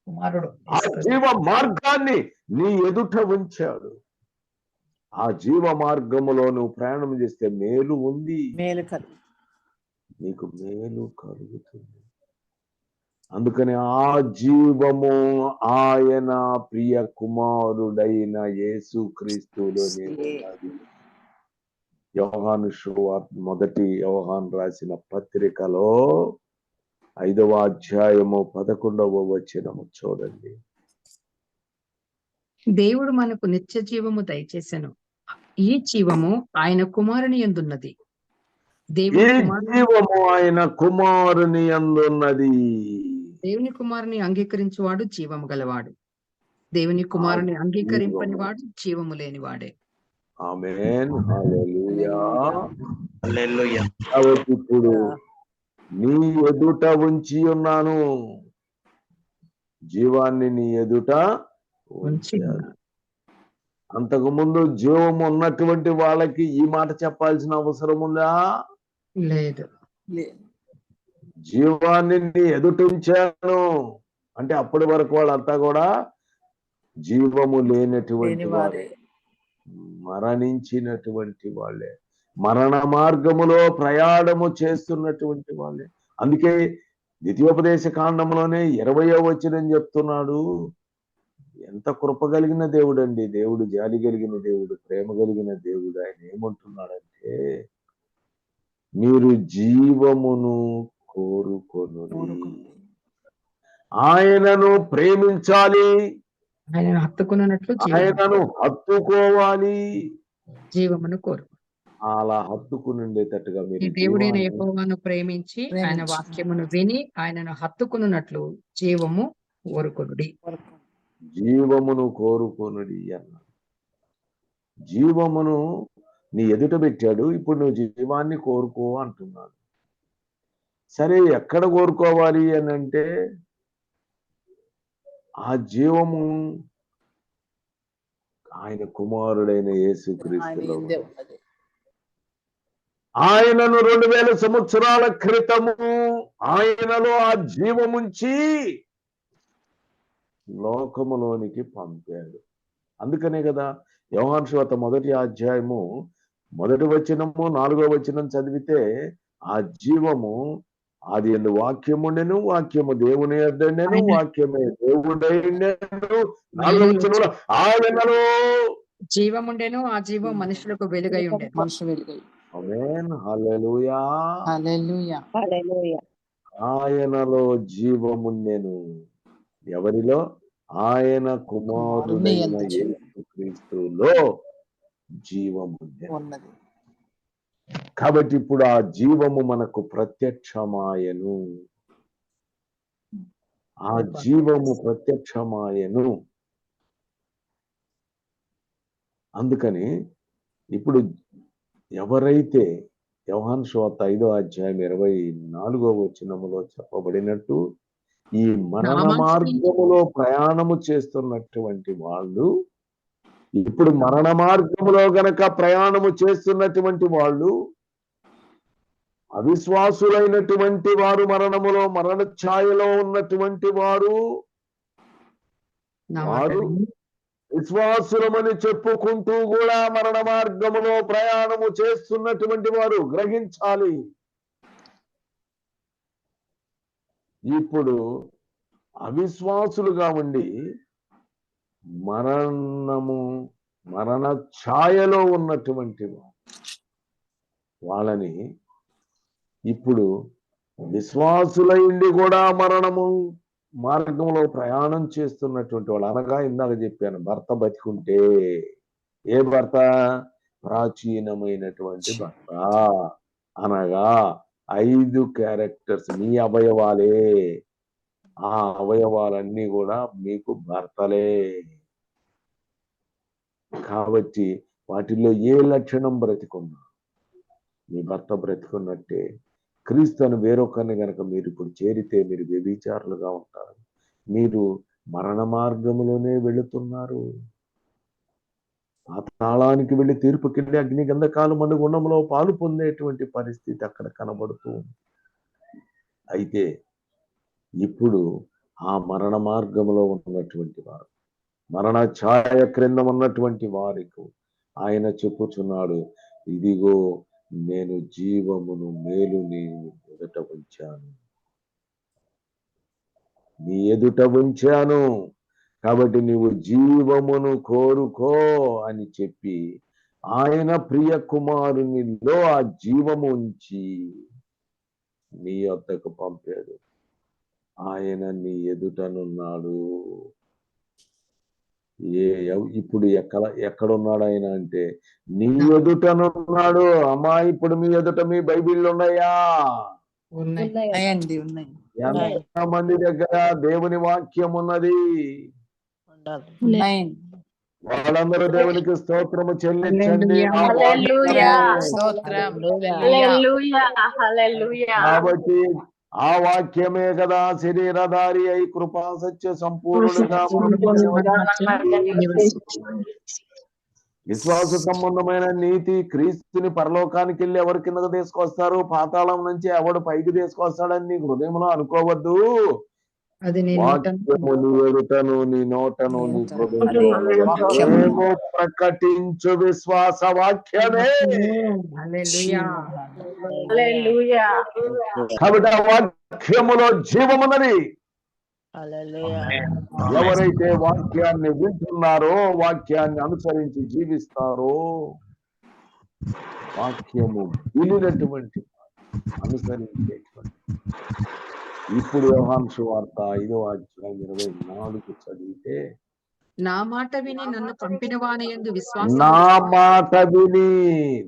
కుమారుడు ఆ జీవ మార్గాన్ని నీ ఎదుట ఉంచాడు. ఆ జీవ మార్గములో నువ్వు ప్రయాణం చేస్తే మేలు ఉంది, మేలు కలుగు. నీకు మేలు కలుగుతుంది. అందుకని ఆ జీవము ఆయన ప్రియ కుమారుడైన యేసుక్రీస్తులోనే ఉన్నది. యోహాను సువార్త మొదటి యోహాను రాసిన పత్రికలో 5వ అధ్యాయము 11వ వచనము చూడండి. దేవుడు మనకు నిత్య జీవము దయచేసెను. ఈ జీవము ఆయన కుమారుని యందున్నది. ఈ జీవము ఆయన కుమారుని యందున్నది. దేవుని కుమారుని అంగీకరించువాడు జీవము గలవాడు. దేవుని కుమారుని అంగీకరింపని వాడు జీవము లేనివాడే. ఆమేన్, హల్లెలూయా, హల్లెలూయా. కాబట్టి ఇప్పుడు నీ ఎదుట ఉంచి ఉన్నాను, జీవాన్ని నీ ఎదుట ఉంచాను. అంతకు ముందు జీవం ఉన్నటువంటి వాళ్ళకి ఈ మాట చెప్పాల్సిన అవసరం ఉందా? లేదు. జీవాన్ని నీ ఎదుట ఉంచాను అంటే అప్పటి వరకు వాళ్ళంతా కూడా జీవము లేనటువంటి వారే, మరణించినటువంటి వాళ్ళే, మరణ మార్గములో ప్రయాణము చేస్తున్నటువంటి వాళ్ళే. అందుకే ద్వితీయోపదేశ కాండంలోనే 20వ వచనం చెప్తున్నాడు. ఎంత కృప కలిగిన దేవుడు అండి, దేవుడు జాలి కలిగిన దేవుడు, ప్రేమ కలిగిన దేవుడు. ఆయన ఏమంటున్నాడంటే, మీరు జీవమును కోరుకొనుడి, ఆయనను ప్రేమించాలి, ఆయనను హత్తుకున్నట్లు ఆయనను హత్తుకోవాలి, జీవమును కోరు. అలా హత్తుకునుండేటట్టుగా ఈ మీరు దేవుడైన యెహోవాను ప్రేమించి ఆయన వాక్యమును విని ఆయనను హత్తుకున్నట్లు జీవము కోరుకొనుడి. జీవమును కోరుకొనుడి అన్నాడు. జీవమును నీ ఎదుట పెట్టాడు, ఇప్పుడు నువ్వు జీవాన్ని కోరుకో అంటున్నాడు. సరే, ఎక్కడ కోరుకోవాలి అని అంటే ఆ జీవము ఆయన కుమారుడైన యేసుక్రీస్తులో ఉన్నది. ఆయనను 2000 సంవత్సరాల క్రితము ఆయనలో ఆ జీవముంచి లోకములోనికి పంపాడు. అందుకనే కదా యోహాను సువార్త మొదటి అధ్యాయము మొదటి వచనము 4వ వచనం చదివితే ఆ జీవము ఆది యందు వాక్యము ఉండెను, వాక్యము దేవుని యొద్దెను, ఆయన వాక్యమే దేవుడై ఉండెను. 4వ వెలుగై వచనంలో వచ్చెను. ఆయనలో జీవముండెను, ఆ జీవం మనుషులకు వెలుగై ఉండెను. మనుషు వెలుగై. ఆమేన్. హల్లెలూయా. హల్లెలూయా. హల్లెలూయా. ఆయనలో జీవముండెను. ఎవరిలో? ఆయన కుమారుని కుమారుడైన యందు జీవం యేసుక్రీస్తులో జీవముండెను. ఉన్నది. కాబట్టి ఇప్పుడు ఆ జీవము మనకు ప్రత్యక్షమాయను. ఆ జీవము ప్రత్యక్షమాయను. అందుకని ఇప్పుడు ఎవరైతే యోహాను సువార్త 5వ అధ్యాయం 24వ వచనములో చెప్పబడినట్టు ఈ మరణ నామాంశ మార్గములో ప్రయాణము చేస్తున్నటువంటి వాళ్ళు, ఇప్పుడు మరణ మార్గములో గనక ప్రయాణము చేస్తున్నటువంటి వాళ్ళు, అవిశ్వాసులైనటువంటి వారు, మరణములో మరణ ఛాయలో ఉన్నటువంటి వారు, నా వారు మాటని విశ్వాసులమని చెప్పుకుంటూ కూడా మరణ మార్గములో ప్రయాణము చేస్తున్నటువంటి వారు గ్రహించాలి. ఇప్పుడు అవిశ్వాసులుగా ఉండి మరణ ఛాయలో ఉన్నటువంటి వాళ్ళని ఇప్పుడు విశ్వాసులైండి కూడా మరణము మార్గంలో ప్రయాణం చేస్తున్నటువంటి వాళ్ళు, అనగా ఇందాక చెప్పాను, భర్త బతికుంటే, ఏ భర్త? ప్రాచీనమైనటువంటి భర్త, అనగా 5 క్యారెక్టర్స్ మీ అవయవాలే. ఆ అవయవాలన్నీ కూడా మీకు భర్తలే. కాబట్టి వాటిల్లో ఏ లక్షణం బ్రతికున్నా మీ భర్త బ్రతికున్నట్టే. క్రీస్తును వేరొకరిని గనక మీరు ఇప్పుడు చేరితే మీరు వ్యభిచారులుగా ఉంటారు. మీరు మరణ మార్గంలోనే వెళుతున్నారు. పాతాళానికి వెళ్ళి తీర్పుకెళ్ళి అగ్ని గంధకాలు మండుగుండంలో పాలు పొందేటువంటి పరిస్థితి అక్కడ కనబడుతూ ఉంది. అయితే ఇప్పుడు ఆ మరణ మార్గంలో ఉన్నటువంటి వారు, మరణ ఛాయ క్రింద ఉన్నటువంటి వారికి ఆయన చెప్పుచున్నాడు, ఇదిగో నేను జీవమును మేలుని ఎదుట ఉంచాను, నీ ఎదుట ఉంచాను, కాబట్టి నీవు జీవమును కోరుకో అని చెప్పి ఆయన ప్రియ కుమారునిలో ఆ జీవము ఉంచి నీ వద్దకు పంపాడు. ఆయన నీ ఎదుటనున్నాడు. ఇప్పుడు ఎక్కడున్నాడు ఆయన అంటే నీ ఎదుటనున్నాడు. అమ్మా, ఇప్పుడు మీ ఎదుట మీ బైబిళ్ళు ఉన్నాయా? ఉన్నాయి. ఉన్నాయండి. ఉన్నాయి. ఎంత మంది దగ్గర దేవుని వాక్యం ఉన్నది? ఉన్నాయండి. వాళ్ళందరూ దేవునికి స్తోత్రము చెల్లించండి. నా హల్లెలూయా. వాక్యము. స్తోత్రం. హల్లెలూయా. హల్లెలూయా. కాబట్టి ఆ వాక్యమే కదా శరీరధారి అయి కృపా సత్య సంపూర్ణుడుగా విశ్వాస సంబంధమైన నీతి క్రీస్తుని పరలోకానికి వెళ్ళి ఎవరి కిందకు తీసుకొస్తారు? పాతాళం నుంచి ఎవడు పైకి తీసుకొస్తాడని నీ హృదయంలో అనుకోవద్దు. అది నీ వాక్యము నీ ఎదుటను, నీ నోటను, నీ హృదయము ప్రకటించు విశ్వాస వాక్యమే. హల్లెలూయా. హల్లెలూయా. కాబట్టి ఆ వాక్యములో జీవమున్నది. ఎవరైతే వాక్యాన్ని వింటున్నారో, వాక్యాన్ని అనుసరించి జీవిస్తారో, వాక్యము వినినటువంటి అనుసరించేటువంటి, ఇప్పుడు యోహాను సువార్త 5వ అధ్యాయం 24 చదివితే, నా మాట విని నన్ను పంపిన వాని యందు విశ్వాసం నా మాట విని,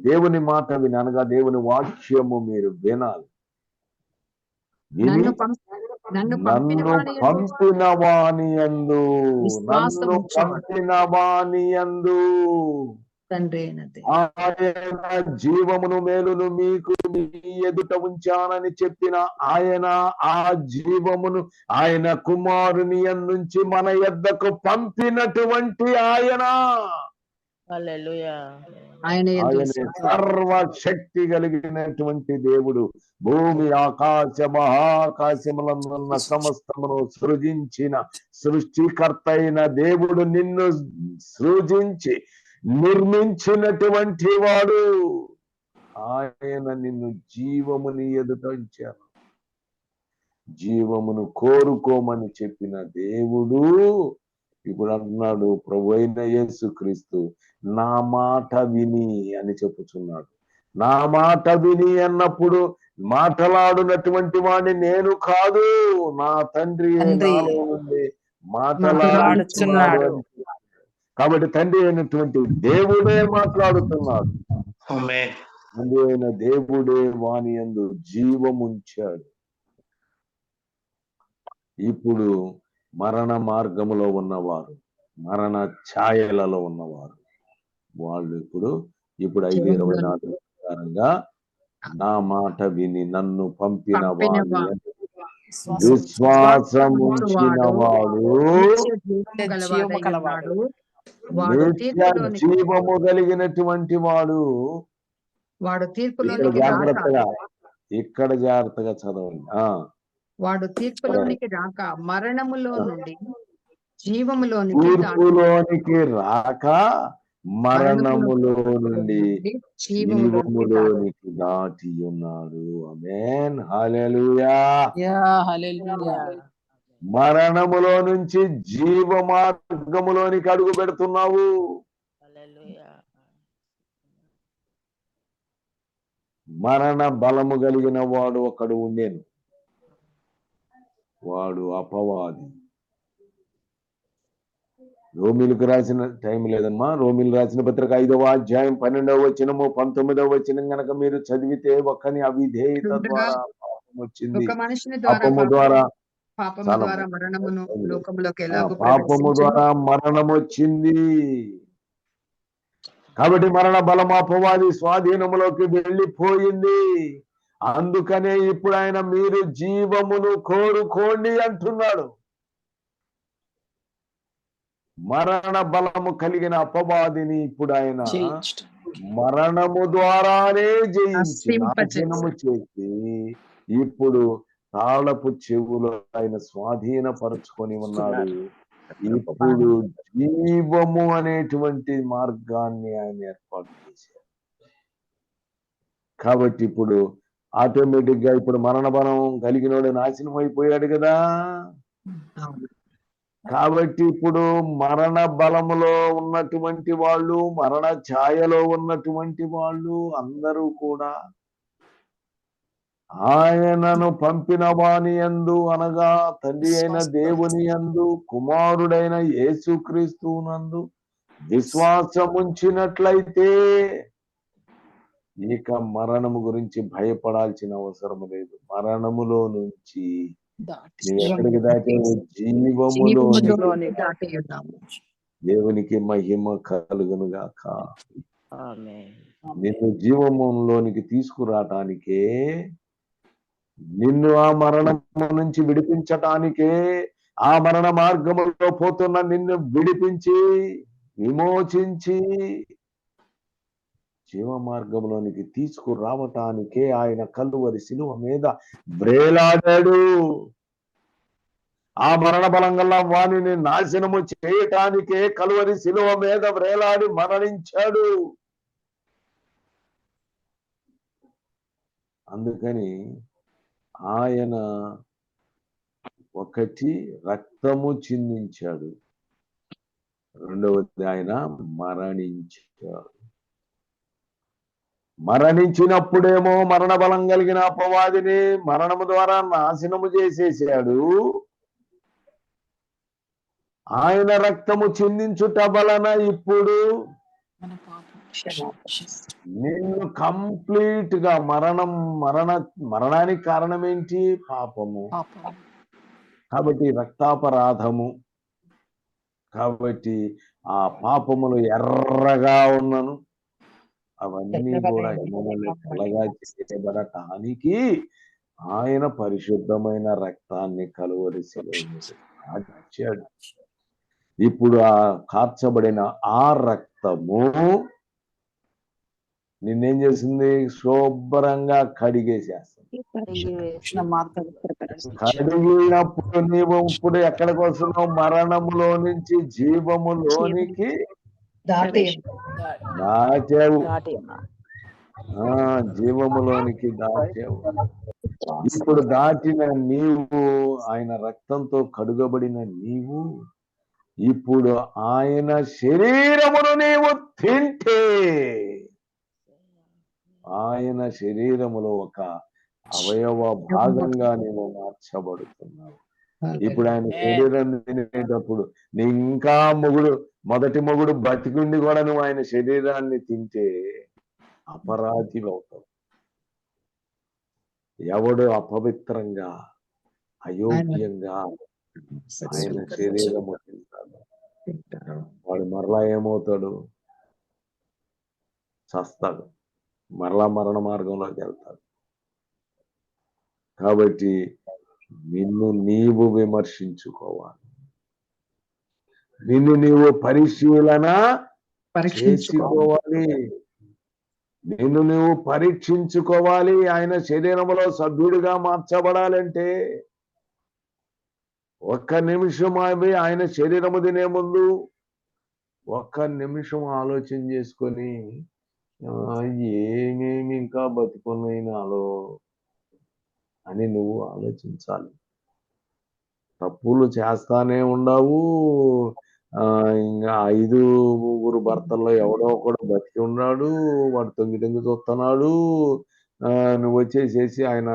దేవుని మాట విని అనగా దేవుని వాక్యము మీరు వినాలి. విని నన్ను పంపిన వాని యందు, నన్ను పంపిన వాని యందు తండ్రి ఆయన జీవమును మేలును మీకు మీ ఎదుట ఉంచానని చెప్పిన ఆయన ఆ జీవమును ఆయన కుమారుని నుంచి మన యొద్దకు పంపినటువంటి ఆయన. ఆయన సర్వశక్తి కలిగినటువంటి దేవుడు. భూమి ఆకాశ మహాకాశములన్న సమస్తమును సృజించిన సృష్టికర్త అయిన దేవుడు నిన్ను సృజించి నిర్మించినటువంటి వాడు, ఆయన నిన్ను జీవముని ఎదుట ఉంచారు. జీవమును కోరుకోమని చెప్పిన దేవుడు ఇప్పుడు అంటున్నాడు, ప్రభు అయిన యేసుక్రీస్తు నా మాట విని అని చెప్పుచున్నాడు. నా మాట విని అన్నప్పుడు మాటలాడునటువంటి వాడిని నేను కాదు, నా తండ్రి నాలో నుండి మాటలాడుచున్నాడు. కాబట్టి తండ్రి అయినటువంటి దేవుడే మాట్లాడుతున్నాడు. తండ్రి అయిన దేవుడే వాని యందు జీవముంచాడు. ఇప్పుడు మరణ మార్గములో ఉన్నవారు, మరణ ఛాయలలో ఉన్నవారు, వాళ్ళు ఇప్పుడు 5:24 ప్రకారంగా నా మాట విని నన్ను పంపిన వాని విశ్వాసముంచిన వాడు నిత్య జీవము కలిగినటువంటి వాడు. వాడు ఇక్కడ జాగ్రత్తగా చదవండి. వాడు తీర్పులోనికి రాక మరణములో నుండి జీవములోనికి రాక మరణములో నుండి జీవములోనికి దాటి ఉన్నాడు. ఆమేన్, హల్లెలూయా. మరణములో నుంచి జీవ మార్గములోనికి అడుగు పెడుతున్నావు. మరణ బలము కలిగిన వాడు ఒకడు ఉండేను, వాడు అపవాది. రోమిలకు రాసిన టైం లేదమ్మా. రోమిలు రాసిన పత్రిక 5వ అధ్యాయం 12వ వచనము 19వ వచనం గనక మీరు చదివితే, ఒక్కని అవిధేయత ద్వారా పాపం వచ్చింది, పాపము ద్వారా మరణం వచ్చింది. కాబట్టి మరణ బలం అపవాది స్వాధీనములోకి వెళ్ళిపోయింది. అందుకనే ఇప్పుడు ఆయన మీరు జీవమును కోరుకోండి అంటున్నాడు. మరణ బలము కలిగిన అపవాదిని ఇప్పుడు ఆయన మరణము ద్వారానే జయించి నాశనము చేసి ఇప్పుడు తాళపు చెవులో ఆయన స్వాధీనపరుచుకొని ఉన్నాడు. ఇప్పుడు జీవము అనేటువంటి మార్గాన్ని ఆయన ఏర్పాటు చేశారు. కాబట్టి ఇప్పుడు ఆటోమేటిక్ గా ఇప్పుడు మరణ బలం కలిగినోడు నాశనం అయిపోయాడు కదా. కాబట్టి ఇప్పుడు మరణ బలములో ఉన్నటువంటి వాళ్ళు, మరణ ఛాయలో ఉన్నటువంటి వాళ్ళు అందరూ కూడా ఆయనను పంపిన వాని యందు, అనగా తండ్రి అయిన దేవుని యందు, కుమారుడైన యేసుక్రీస్తు నందు విశ్వాసముంచినట్లయితే ఇక మరణము గురించి భయపడాల్సిన అవసరం లేదు. మరణములో నుంచి ఎక్కడికి దాటి జీవములో దేవునికి మహిమ కలుగును గాక. నిన్ను జీవములోనికి తీసుకురావటానికే, నిన్ను ఆ మరణము నుంచి విడిపించటానికే, ఆ మరణ మార్గములో పోతున్న నిన్ను విడిపించి విమోచించి జీవ మార్గంలోనికి తీసుకురావటానికే ఆయన కల్వరి శిలువ మీద వ్రేలాడాడు. ఆ మరణ బలం గల వాణిని నాశనము చేయటానికే కల్వరి శిలువ మీద వ్రేలాడి మరణించాడు. అందుకని ఆయన ఒకటి రక్తము చిందించాడు, రెండవది ఆయన మరణించాడు. మరణించినప్పుడేమో మరణ బలం కలిగిన అపవాదిని మరణము ద్వారా నాశనము చేసేసాడు. ఆయన రక్తము చిందించుట వలన ఇప్పుడు నిన్ను కంప్లీట్ గా మరణానికి కారణం ఏంటి? పాపము. కాబట్టి రక్తాపరాధము. కాబట్టి ఆ పాపములు ఎర్రగా ఉన్నను అవన్నీ కూడా కలగా చేయబడటానికి ఆయన పరిశుద్ధమైన రక్తాన్ని కలువరి శిలువచ్చాడు. ఇప్పుడు ఆ కార్చబడిన ఆ రక్తము నిన్నేం చేసింది? శుభ్రంగా కడిగేసేస్తుంది. కడిగినప్పుడు నీవు ఇప్పుడు ఎక్కడికి వస్తున్నావు? మరణములో నుంచి జీవములోనికి దాచావు, దాటి ఉన్నాడు. జీవములోనికి దాచావు. ఇప్పుడు దాటిన నీవు, ఆయన రక్తంతో కడుగబడిన నీవు, ఇప్పుడు ఆయన శరీరమును నీవు తింటే ఆయన శరీరములో ఒక అవయవ భాగంగా నీవు మార్చబడుతున్నావు. ఇప్పుడు ఆయన శరీరం తినేటప్పుడు నీ ఇంకా మొదటి మొగుడు బతికుండి కూడా నువ్వు ఆయన శరీరాన్ని తింటే అపరాధివి అవుతావు. ఎవడు అపవిత్రంగా అయోగ్యంగా ఆయన శరీరము తింటాడు, వాడు మరలా ఏమవుతాడు? చస్తాడు, మరలా మరణ మార్గంలోకి వెళ్తాడు. కాబట్టి నిన్ను నీవు విమర్శించుకోవాలి, నిన్ను నీవు పరిశీలన చేసుకోవాలి, నిన్ను నువ్వు పరీక్షించుకోవాలి. ఆయన శరీరంలో సభ్యుడిగా మార్చబడాలంటే ఒక్క నిమిషం అవి ఆయన శరీరము తినే ముందు ఒక్క నిమిషం ఆలోచన చేసుకొని ఏమేమి ఇంకా బతికున్నాయి నాలో అని నువ్వు ఆలోచించాలి. తప్పులు చేస్తానే ఉండవు. ఇంకా 5 భర్తల్లో ఎవడో ఒకడు బతికి ఉన్నాడు, వాడు తొంగి చూస్తున్నాడు. నువ్వు వచ్చేసేసి ఆయన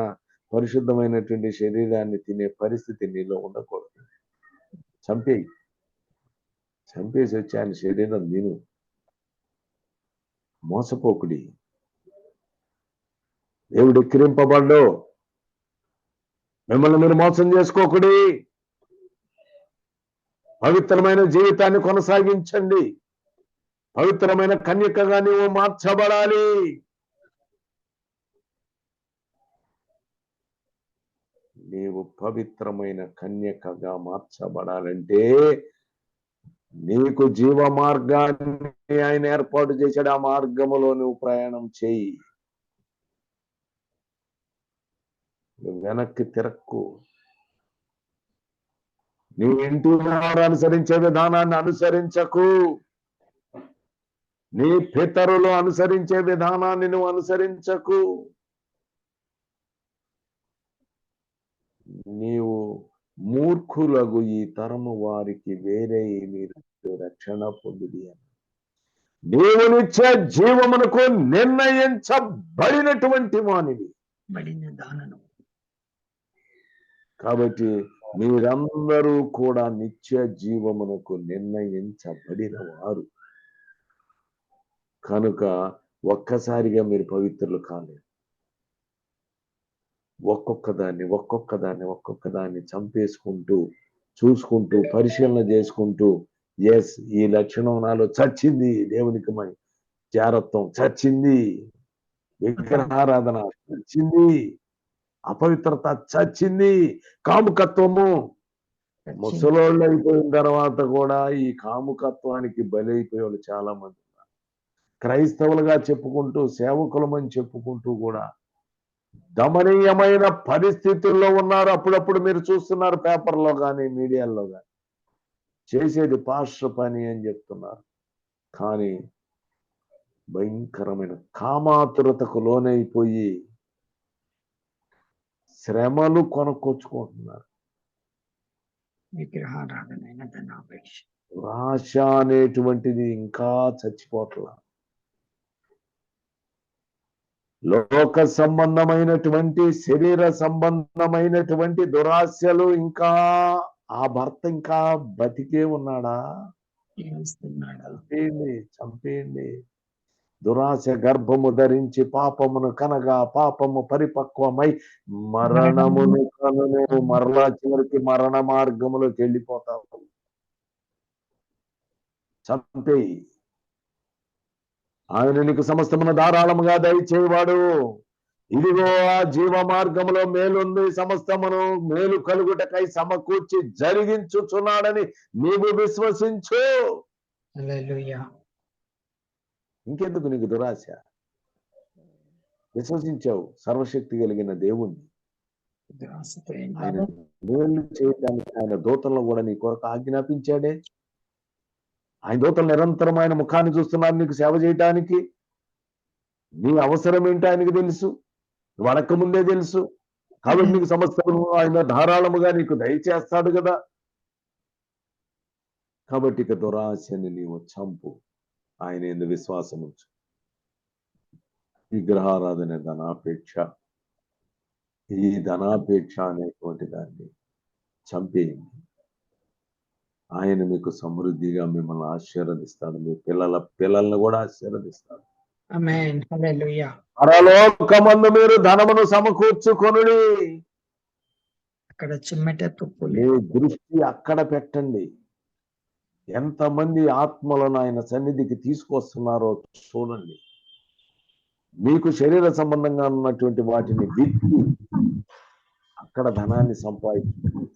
పరిశుద్ధమైనటువంటి శరీరాన్ని తినే పరిస్థితి నీలో ఉండకూడదు. చంపేసి వచ్చి ఆయన శరీరం తిను. మోసపోకుడి, దేవుడు ఎక్కిరింపబడ్డు, మిమ్మల్ని మీరు మోసం చేసుకోకుడి, పవిత్రమైన జీవితాన్ని కొనసాగించండి, పవిత్రమైన కన్యకగా నీవు మార్చబడాలి. నీవు పవిత్రమైన కన్యకగా మార్చబడాలంటే నీకు జీవ మార్గాన్ని ఆయన ఏర్పాటు చేశాడు. ఆ మార్గములో నువ్వు ప్రయాణం చేయి, నువ్వు వెనక్కి తిరక్కు. నీ ఇంటి వారు అనుసరించే విధానాన్ని అనుసరించకు, నీ పితరులు అనుసరించే విధానాన్ని నువ్వు అనుసరించకు. నీవు మూర్ఖులకు ఈ తరము వారికి వేరే మీరు రక్షణ పొందుడి అని దేవునిచ్చే జీవమునకు నిర్ణయించబడినటువంటి వానివి. కాబట్టి మీరందరూ కూడా నిత్య జీవమునకు నిర్ణయించబడిన వారు కనుక ఒక్కసారిగా మీరు పవిత్రులు కాలేరు. ఒక్కొక్కదాన్ని చంపేసుకుంటూ, చూసుకుంటూ, పరిశీలన చేసుకుంటూ, ఎస్ ఈ లక్షణం నాలో చచ్చింది, దేవునికి జారత్వం చచ్చింది, విగ్రహారాధన చచ్చింది, అపవిత్రత చచ్చింది, కాముకత్వము. ముసలోళ్ళు అయిపోయిన తర్వాత కూడా ఈ కాముకత్వానికి బలైపోయేవాళ్ళు చాలా మంది ఉన్నారు. క్రైస్తవులుగా చెప్పుకుంటూ, సేవకులమని చెప్పుకుంటూ కూడా దమనీయమైన పరిస్థితుల్లో ఉన్నారు. అప్పుడప్పుడు మీరు చూస్తున్నారు పేపర్లో కానీ మీడియాలో కానీ, చేసేది పాస్టర్ పని అని చెప్తున్నారు, కానీ భయంకరమైన కామాతురతకు లోనైపోయి శ్రమలు కొనుక్కొచ్చుకుంటున్నారు. ఆశ అనేటువంటిది ఇంకా చచ్చిపోట్ల. లోక సంబంధమైనటువంటి, శరీర సంబంధమైనటువంటి దురాశలు ఇంకా, ఆ భర్త ఇంకా బతికే ఉన్నాడా? చంపేయండి. దురాశ గర్భము ధరించి పాపమును కనగా పాపము పరిపక్వమై మరణమును కనును. మరలా చివరికి మరణ మార్గములోకి వెళ్ళిపోతావు. చంపేయి. ఆయన నీకు సమస్తమును ధారాళముగా దయచేవాడు. ఇదిగో ఆ జీవ మార్గములో మేలుంది, సమస్తమును మేలు కలుగుటకై సమకూర్చి జరిగించుచున్నాడని నీవు విశ్వసించు. ఇంకెందుకు నీకు దురాశ? విశ్వసించావు సర్వశక్తి కలిగిన దేవుణ్ణి. ఆయన మేలు చేయడానికి ఆయన దూతలను కూడా నీ కొరకు ఆజ్ఞాపించాడే. ఆయన దూతలు నిరంతరం ఆయన ముఖాన్ని చూస్తున్నారు నీకు సేవ చేయటానికి. నీ అవసరం ఏంటో ఆయనకు తెలుసు, నువ్వు అడక్క ముందే తెలుసు. కాబట్టి నీకు సమస్తము ఆయన ధారాళముగా నీకు దయచేస్తాడు కదా. కాబట్టి ఇక దురాశని నీవు చంపు, ఆయన ఎందు విశ్వాసం ఉంచు. విగ్రహారాధన ధనాపేక్ష, ఈ ధనాపేక్ష అనేటువంటి దాన్ని చంపేయండి. ఆయన మీకు సమృద్ధిగా మిమ్మల్ని ఆశీర్వదిస్తాడు, మీ పిల్లలను కూడా ఆశీర్వదిస్తాడు. ఆమేన్. హల్లెలూయా. పరలోకమందు మీరు ధనమును సమకూర్చుకొనుడి. అక్కడ చిమ్మట తుప్పులు. మీ దృష్టి అక్కడ పెట్టండి. ఎంతమంది ఆత్మలను ఆయన సన్నిధికి తీసుకొస్తున్నారో చూడండి. మీకు శరీర సంబంధంగా ఉన్నటువంటి వాటిని విత్తి అక్కడ ధనాన్ని సంపాదించండి.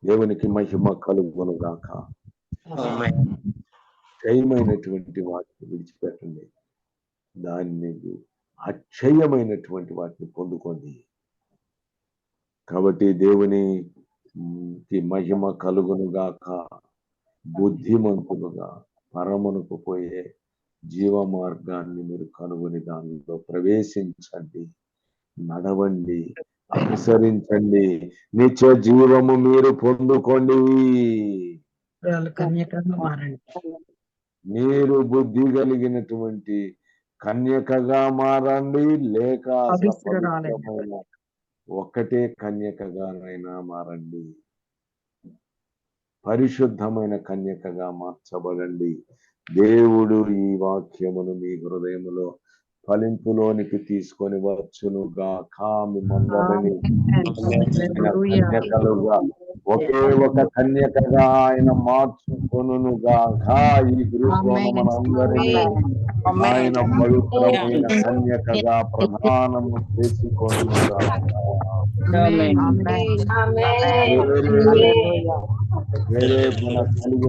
దేవునికి మహిమ కలుగునుగాక. క్షయమైనటువంటి వాటిని విడిచిపెట్టండి, దాన్ని అక్షయమైనటువంటి వాటిని పొందుకోండి. కాబట్టి దేవునికి మహిమ కలుగునుగాక. బుద్ధిమంతులుగా పరమునకు పోయే జీవ మార్గాన్ని మీరు కనుగొని దానిలో ప్రవేశించండి, నడవండి, అనుసరించండి. నిత్య జీవము మీరు పొందుకోండి. కన్యకగా మారండి. మీరు బుద్ధి కలిగినటువంటి కన్యకగా మారండి, లేక పవిత్రమైన ఒక్కటే కన్యకగానైనా మారండి. పరిశుద్ధమైన కన్యకగా మార్చబడండి. దేవుడు ఈ వాక్యమును మీ హృదయములో ఫలింపులోనికి తీసుకొని వచ్చునుగాక. మిమ్మందరినీ కన్యకలుగా ఒకే ఒక కన్యకగా ఆయన మార్చుకొనుగాక. ఈ గ్రూప్లో మనందరినీ ఆయన పవిత్రమైన కన్యకగా ప్రధానము చేసుకొనుగాక. వేరే మన కలిగిన